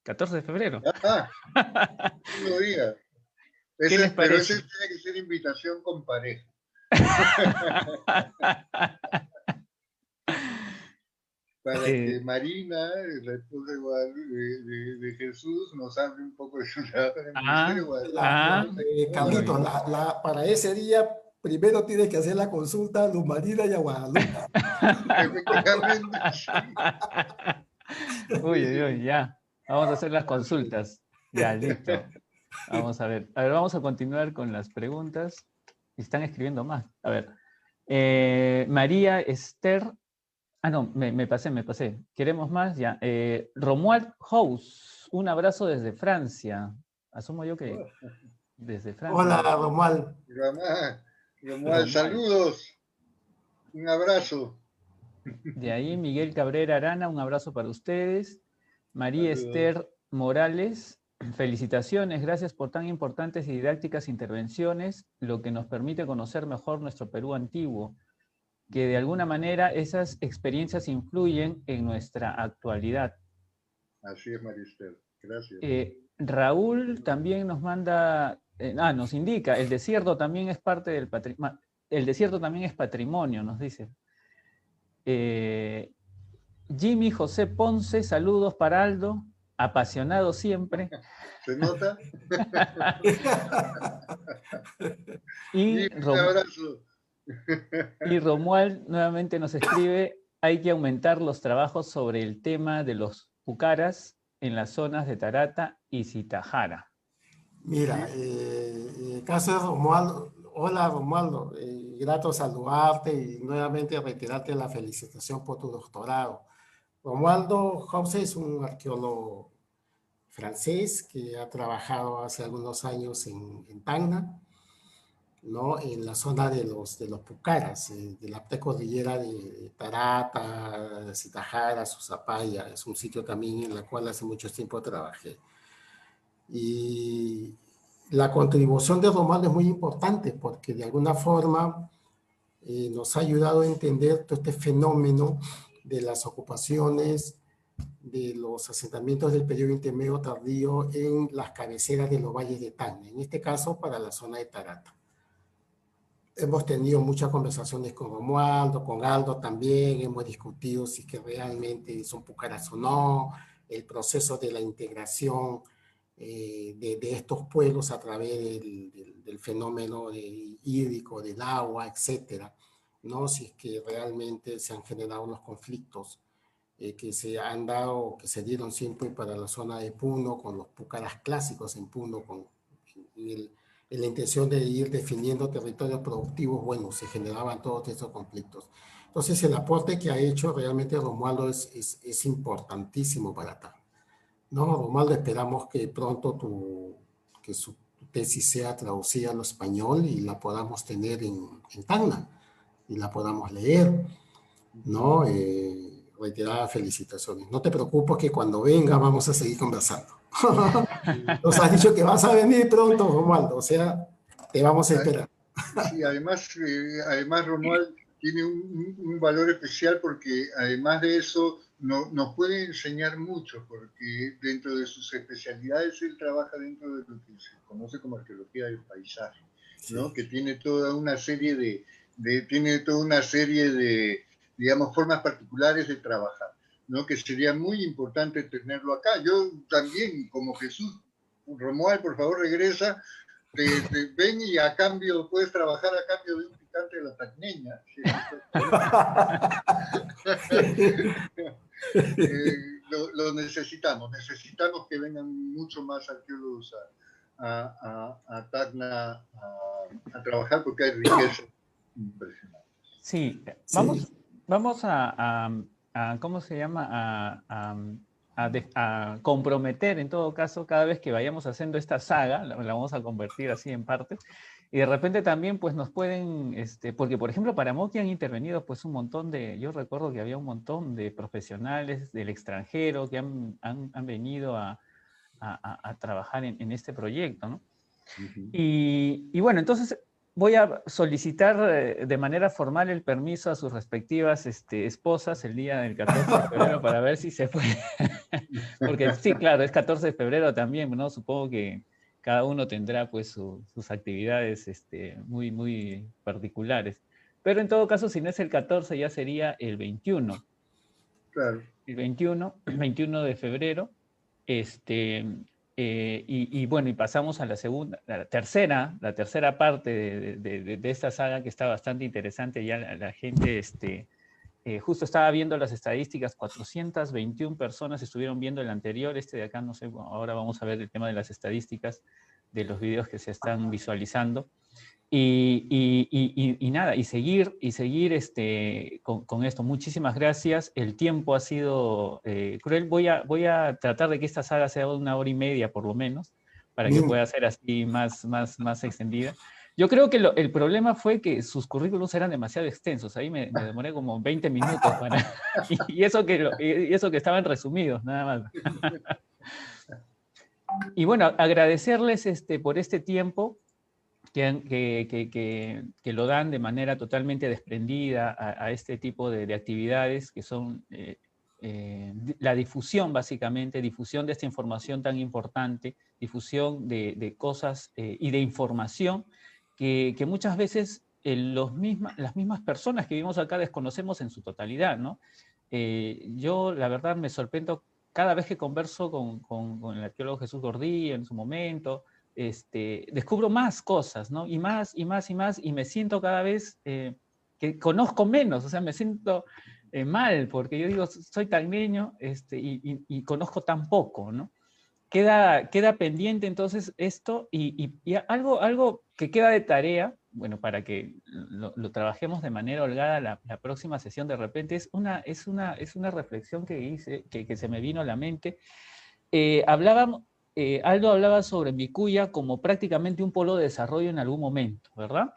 14 de febrero. No lo diga. ¿Qué les Pero parece? ese tiene que ser invitación con pareja. Para que Marina, la esposa de Jesús, nos hable un poco de su trabajo en el Ministerio de Guadalupe. Carlito, para ese día, primero tienes que hacer la consulta a Luz Marina y a Guadalupe. Efectivamente, sí. Uy, ya. Vamos a hacer las consultas. Ya, listo. Vamos a ver. A ver, vamos a continuar con las preguntas. Están escribiendo más. A ver. María Esther. Ah, no, me pasé. ¿Queremos más? Ya. Romuald House. Un abrazo desde Francia. Asumo yo que desde Francia. Hola, Romuald. Romuald, saludos. Un abrazo. De ahí Miguel Cabrera Arana, un abrazo para ustedes. María Esther Morales, felicitaciones, gracias por tan importantes y didácticas intervenciones, lo que nos permite conocer mejor nuestro Perú antiguo, que de alguna manera esas experiencias influyen en nuestra actualidad. Así es, María Esther, gracias. Raúl también nos manda, nos indica, el desierto también es parte del patrimonio, el desierto también es patrimonio, nos dice. Jimmy José Ponce, saludos para Aldo, apasionado siempre. ¿Se nota? Y un abrazo. Y Romuald nuevamente nos escribe, hay que aumentar los trabajos sobre el tema de los pucaras en las zonas de Tarata y Zitajara. Mira, el caso de Romualdo. Hola, Romualdo, grato saludarte y nuevamente reiterarte la felicitación por tu doctorado. Romualdo House es un arqueólogo francés que ha trabajado hace algunos años en Tacna, ¿no? En la zona de los pucaras, de la precordillera de Tarata, Zitajara, Susapaya. Es un sitio también en el cual hace mucho tiempo trabajé. Y la contribución de Romualdo es muy importante porque de alguna forma nos ha ayudado a entender todo este fenómeno de las ocupaciones de los asentamientos del periodo intermedio tardío en las cabeceras de los valles de Tacna, en este caso para la zona de Tarata. Hemos tenido muchas conversaciones con Romualdo, con Aldo también, hemos discutido si es que realmente son pucaras o no, el proceso de la integración de estos pueblos a través del fenómeno hídrico, del agua, etcétera, ¿no? Si es que realmente se han generado los conflictos que se han dado, que se dieron siempre para la zona de Puno, con los pucaras clásicos en Puno, en la intención de ir definiendo territorios productivos, bueno, se generaban todos estos conflictos. Entonces, el aporte que ha hecho realmente Romualdo es importantísimo para acá. No, Romualdo, esperamos que pronto que su tesis sea traducida al español y la podamos tener en Tacna y la podamos leer, ¿no? Reiteradas felicitaciones. No te preocupes que cuando venga vamos a seguir conversando. Nos has dicho que vas a venir pronto, Romualdo, o sea, te vamos a esperar. Sí, además Romuald tiene un valor especial porque además de eso nos puede enseñar mucho, porque dentro de sus especialidades él trabaja dentro de lo que se conoce como arqueología del paisaje, ¿no? Sí. Que tiene toda una serie de digamos, formas particulares de trabajar, ¿no? Que sería muy importante tenerlo acá. Yo también, como Jesús, Romuald, por favor, regresa, ven y a cambio, puedes trabajar a cambio de un picante de la tacneña. lo necesitamos que vengan mucho más arqueólogos a Tacna a trabajar porque hay riqueza impresionante. Sí, vamos a ¿cómo se llama? A comprometer, en todo caso, cada vez que vayamos haciendo esta saga, la vamos a convertir así en partes, y de repente también pues nos pueden, porque por ejemplo para Moki han intervenido pues un montón yo recuerdo que había un montón de profesionales del extranjero que han venido a trabajar en este proyecto, ¿no? Uh-huh. Y bueno, entonces voy a solicitar de manera formal el permiso a sus respectivas esposas el día del 14 de febrero para ver si se puede. Porque sí, claro, es 14 de febrero también, ¿no? Supongo que cada uno tendrá pues sus actividades muy, muy particulares. Pero en todo caso, si no es el 14, ya sería el 21. Claro. El 21 de febrero. Y bueno, y pasamos a la tercera parte de esta saga que está bastante interesante. Ya la gente, justo estaba viendo las estadísticas, 421 personas estuvieron viendo el anterior, de acá no sé, ahora vamos a ver el tema de las estadísticas de los videos que se están visualizando. Y nada, y seguir con esto. Muchísimas gracias. El tiempo ha sido cruel. Voy a tratar de que esta saga sea 1 hora y media por lo menos, para que pueda ser así más extendida. Yo creo que el problema fue que sus currículos eran demasiado extensos. Ahí me demoré como 20 minutos y eso que estaban resumidos, nada más. Y bueno, agradecerles por este tiempo que lo dan de manera totalmente desprendida a este tipo de actividades que son la difusión, básicamente, difusión de esta información tan importante, difusión de cosas y de información que muchas veces las mismas personas que vivimos acá desconocemos en su totalidad, ¿no? Yo, la verdad, me sorprendo cada vez que converso con el arqueólogo Jesús Gordillo en su momento, descubro más cosas, ¿no? Y más, y más, y más, y me siento cada vez que conozco menos, o sea, me siento mal, porque yo digo, soy tan niño y conozco tan poco, ¿no? Queda pendiente entonces esto y algo que queda de tarea, bueno, para que lo trabajemos de manera holgada la próxima sesión de repente, es una reflexión que hice, que se me vino a la mente. Aldo hablaba sobre Vicuña como prácticamente un polo de desarrollo en algún momento, ¿verdad?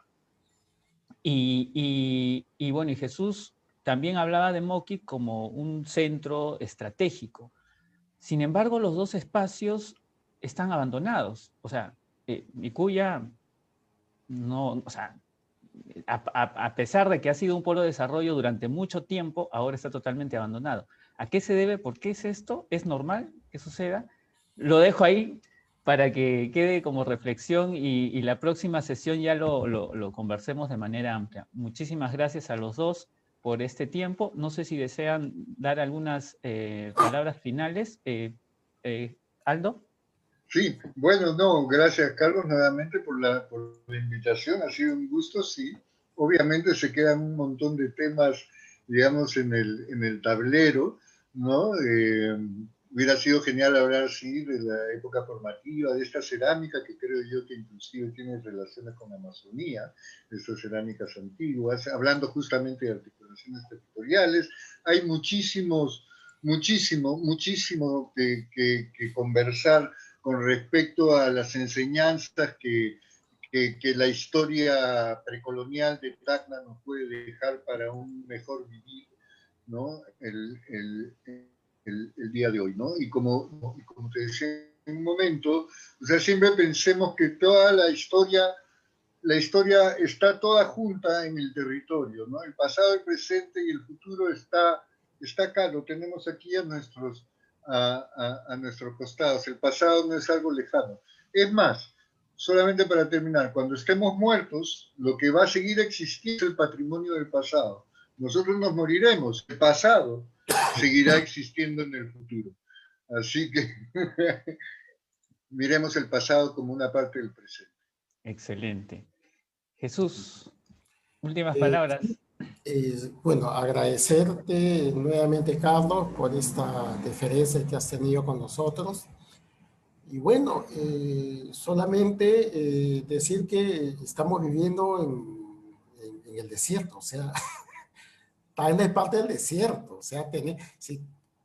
Y bueno, y Jesús también hablaba de Moki como un centro estratégico. Sin embargo, los dos espacios están abandonados. O sea, Vicuña no, o sea, a pesar de que ha sido un polo de desarrollo durante mucho tiempo, ahora está totalmente abandonado. ¿A qué se debe? ¿Por qué es esto? ¿Es normal que suceda? Lo dejo ahí para que quede como reflexión y la próxima sesión ya lo conversemos de manera amplia. Muchísimas gracias a los dos por este tiempo. No sé si desean dar algunas palabras finales. Aldo. Sí, bueno, no, gracias Carlos nuevamente por la invitación, ha sido un gusto, sí. Obviamente se quedan un montón de temas, digamos, en el tablero, ¿no? Hubiera sido genial hablar, sí, de la época formativa, de esta cerámica que creo yo que inclusive tiene relaciones con la Amazonía, de estas cerámicas antiguas, hablando justamente de articulaciones territoriales. Hay muchísimo que conversar con respecto a las enseñanzas que la historia precolonial de Tacna nos puede dejar para un mejor vivir, ¿no? El día de hoy, ¿no? Y como te decía en un momento, o sea, siempre pensemos que toda la historia está toda junta en el territorio, ¿no? El pasado, el presente y el futuro está acá, lo tenemos aquí a nuestros costados. El pasado no es algo lejano. Es más, solamente para terminar, cuando estemos muertos, lo que va a seguir existiendo es el patrimonio del pasado. Nosotros nos moriremos, el pasado seguirá existiendo en el futuro. Así que miremos el pasado como una parte del presente. Excelente. Jesús, últimas palabras. Bueno, agradecerte nuevamente, Carlos, por esta deferencia que has tenido con nosotros. Y bueno, solamente decir que estamos viviendo en el desierto, o sea, Thailand es parte del desierto, o sea, si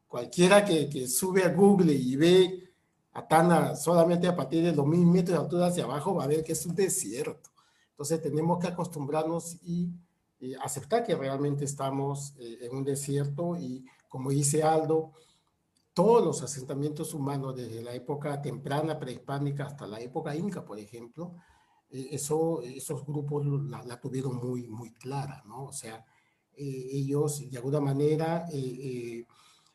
cualquiera que sube a Google y ve a Tana solamente a partir de los 1000 metros de altura hacia abajo, va a ver que es un desierto. Entonces tenemos que acostumbrarnos y aceptar que realmente estamos en un desierto y como dice Aldo, todos los asentamientos humanos desde la época temprana prehispánica hasta la época inca, por ejemplo, esos grupos la tuvieron muy, muy clara, ¿no? O sea, ellos de alguna manera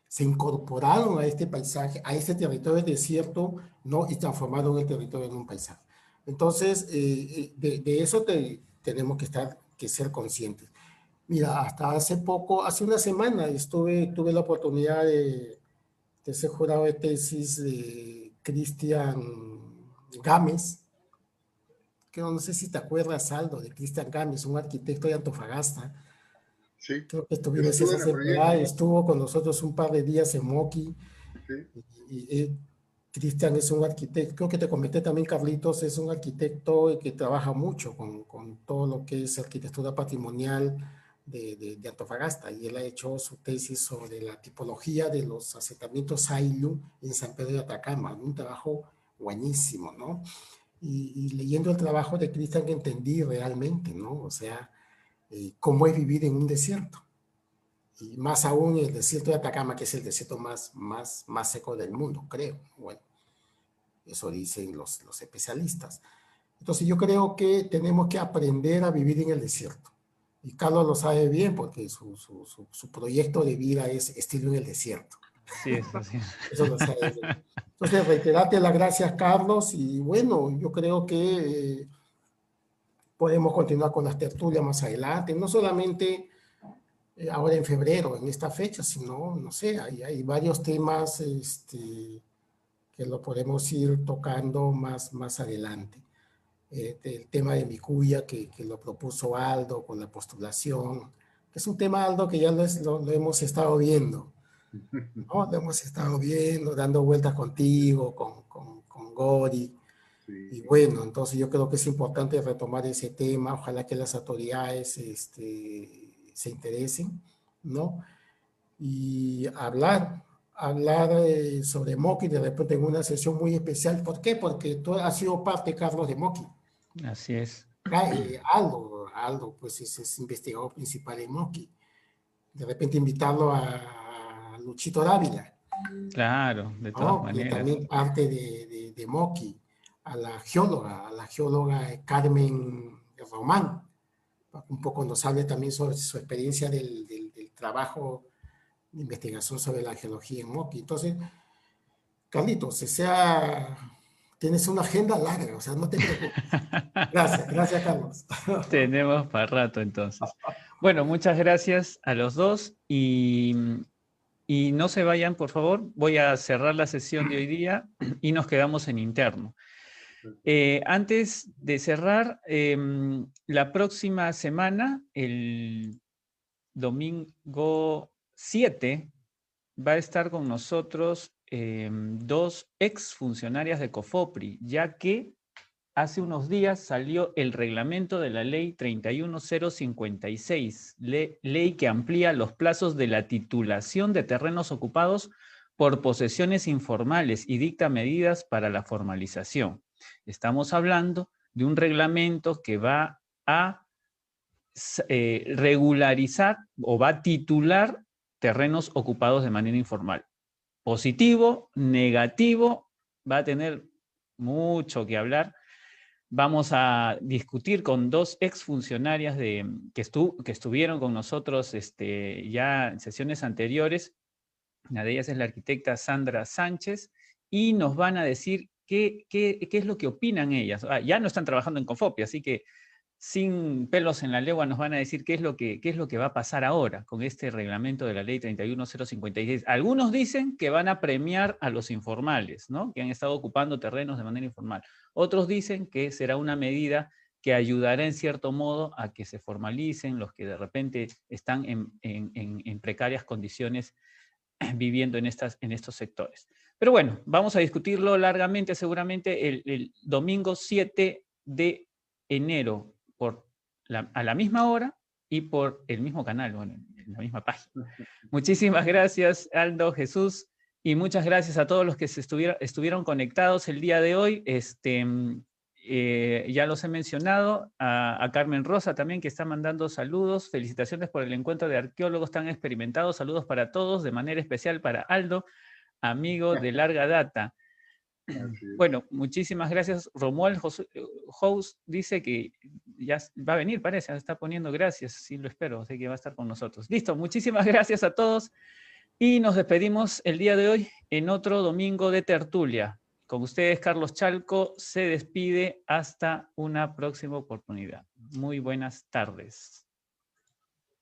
se incorporaron a este paisaje, a este territorio desierto, ¿no? Y transformaron el territorio en un paisaje. Entonces, de eso tenemos que ser conscientes. Mira, hasta hace poco, hace una semana, tuve la oportunidad de ser jurado de tesis de Cristian Gámez, que no sé si te acuerdas, Aldo, de Cristian Gámez, un arquitecto de Antofagasta. Sí, Creo que estuvimos estuve esa en el temporada, proyecto. estuvo con nosotros un par de días en Moqui. Sí, Cristian es un arquitecto, creo que te comenté también, Carlitos, es un arquitecto que trabaja mucho con todo lo que es arquitectura patrimonial de Antofagasta, y él ha hecho su tesis sobre la tipología de los asentamientos Ayllu en San Pedro de Atacama, un trabajo buenísimo, ¿no? Y leyendo el trabajo de Cristian entendí realmente, ¿no? O sea, cómo es vivir en un desierto. Y más aún el desierto de Atacama, que es el desierto más seco del mundo, creo. Bueno, eso dicen los especialistas. Entonces yo creo que tenemos que aprender a vivir en el desierto. Y Carlos lo sabe bien porque su proyecto de vida es estilo en el desierto. Así es, así es. Eso lo sabe bien. Entonces, reiterarte las gracias, Carlos, y bueno, yo creo que podemos continuar con las tertulias más adelante, no solamente ahora en febrero, en esta fecha, sino, no sé, hay varios temas que lo podemos ir tocando más adelante. El tema de Micuya, que lo propuso Aldo con la postulación, que es un tema, Aldo, que ya lo hemos estado viendo, ¿no? Lo hemos estado viendo, dando vueltas contigo, con Gori, y sí. bueno, entonces yo creo que es importante retomar ese tema, ojalá que las autoridades se interesen, ¿no? Y hablar sobre Moki de repente en una sesión muy especial. ¿Por qué? Porque tú has sido parte, Carlos, de Moki. Así es. Aldo, pues es investigador principal en Moki. De repente invitarlo a Luchito Dávila, Claro, de todas ¿no? Que maneras. también parte de Moki, a la geóloga Carmen Román, un poco nos hable también sobre su experiencia del trabajo de investigación sobre la geología en Moki. Entonces, Carlitos, tienes una agenda larga, o sea, no te preocupes. Gracias, Carlos. Tenemos para rato entonces. Bueno, muchas gracias a los dos y no se vayan, por favor. Voy a cerrar la sesión de hoy día y nos quedamos en interno. Antes de cerrar, la próxima semana, el domingo 7, va a estar con nosotros dos exfuncionarias de COFOPRI, ya que hace unos días salió el reglamento de la ley 31056, ley que amplía los plazos de la titulación de terrenos ocupados por posesiones informales y dicta medidas para la formalización. Estamos hablando de un reglamento que va a regularizar o va a titular terrenos ocupados de manera informal. Positivo, negativo, va a tener mucho que hablar. Vamos a discutir con dos exfuncionarias que estuvieron con nosotros ya en sesiones anteriores. Una de ellas es la arquitecta Sandra Sánchez, y nos van a decir qué es lo que opinan ellas. Ya no están trabajando en COFOPRI, así que sin pelos en la lengua nos van a decir qué es lo que va a pasar ahora con este reglamento de la ley 31056. Algunos dicen que van a premiar a los informales, ¿no? Que han estado ocupando terrenos de manera informal. Otros dicen que será una medida que ayudará en cierto modo a que se formalicen los que de repente están en precarias condiciones viviendo en estos sectores. Pero bueno, vamos a discutirlo largamente seguramente el domingo 7 de enero a la misma hora y por el mismo canal, bueno, en la misma página. Muchísimas gracias, Aldo, Jesús, y muchas gracias a todos los que estuvieron conectados el día de hoy. Ya los he mencionado, a Carmen Rosa también, que está mandando saludos. Felicitaciones por el encuentro de arqueólogos tan experimentados. Saludos para todos, de manera especial para Aldo, amigo de larga data. Bueno, muchísimas gracias. Romuald House dice que ya va a venir, parece, está poniendo gracias, sí lo espero, así que va a estar con nosotros. Listo, muchísimas gracias a todos y nos despedimos el día de hoy en otro domingo de tertulia. Con ustedes, Carlos Chalco se despide hasta una próxima oportunidad. Muy buenas tardes.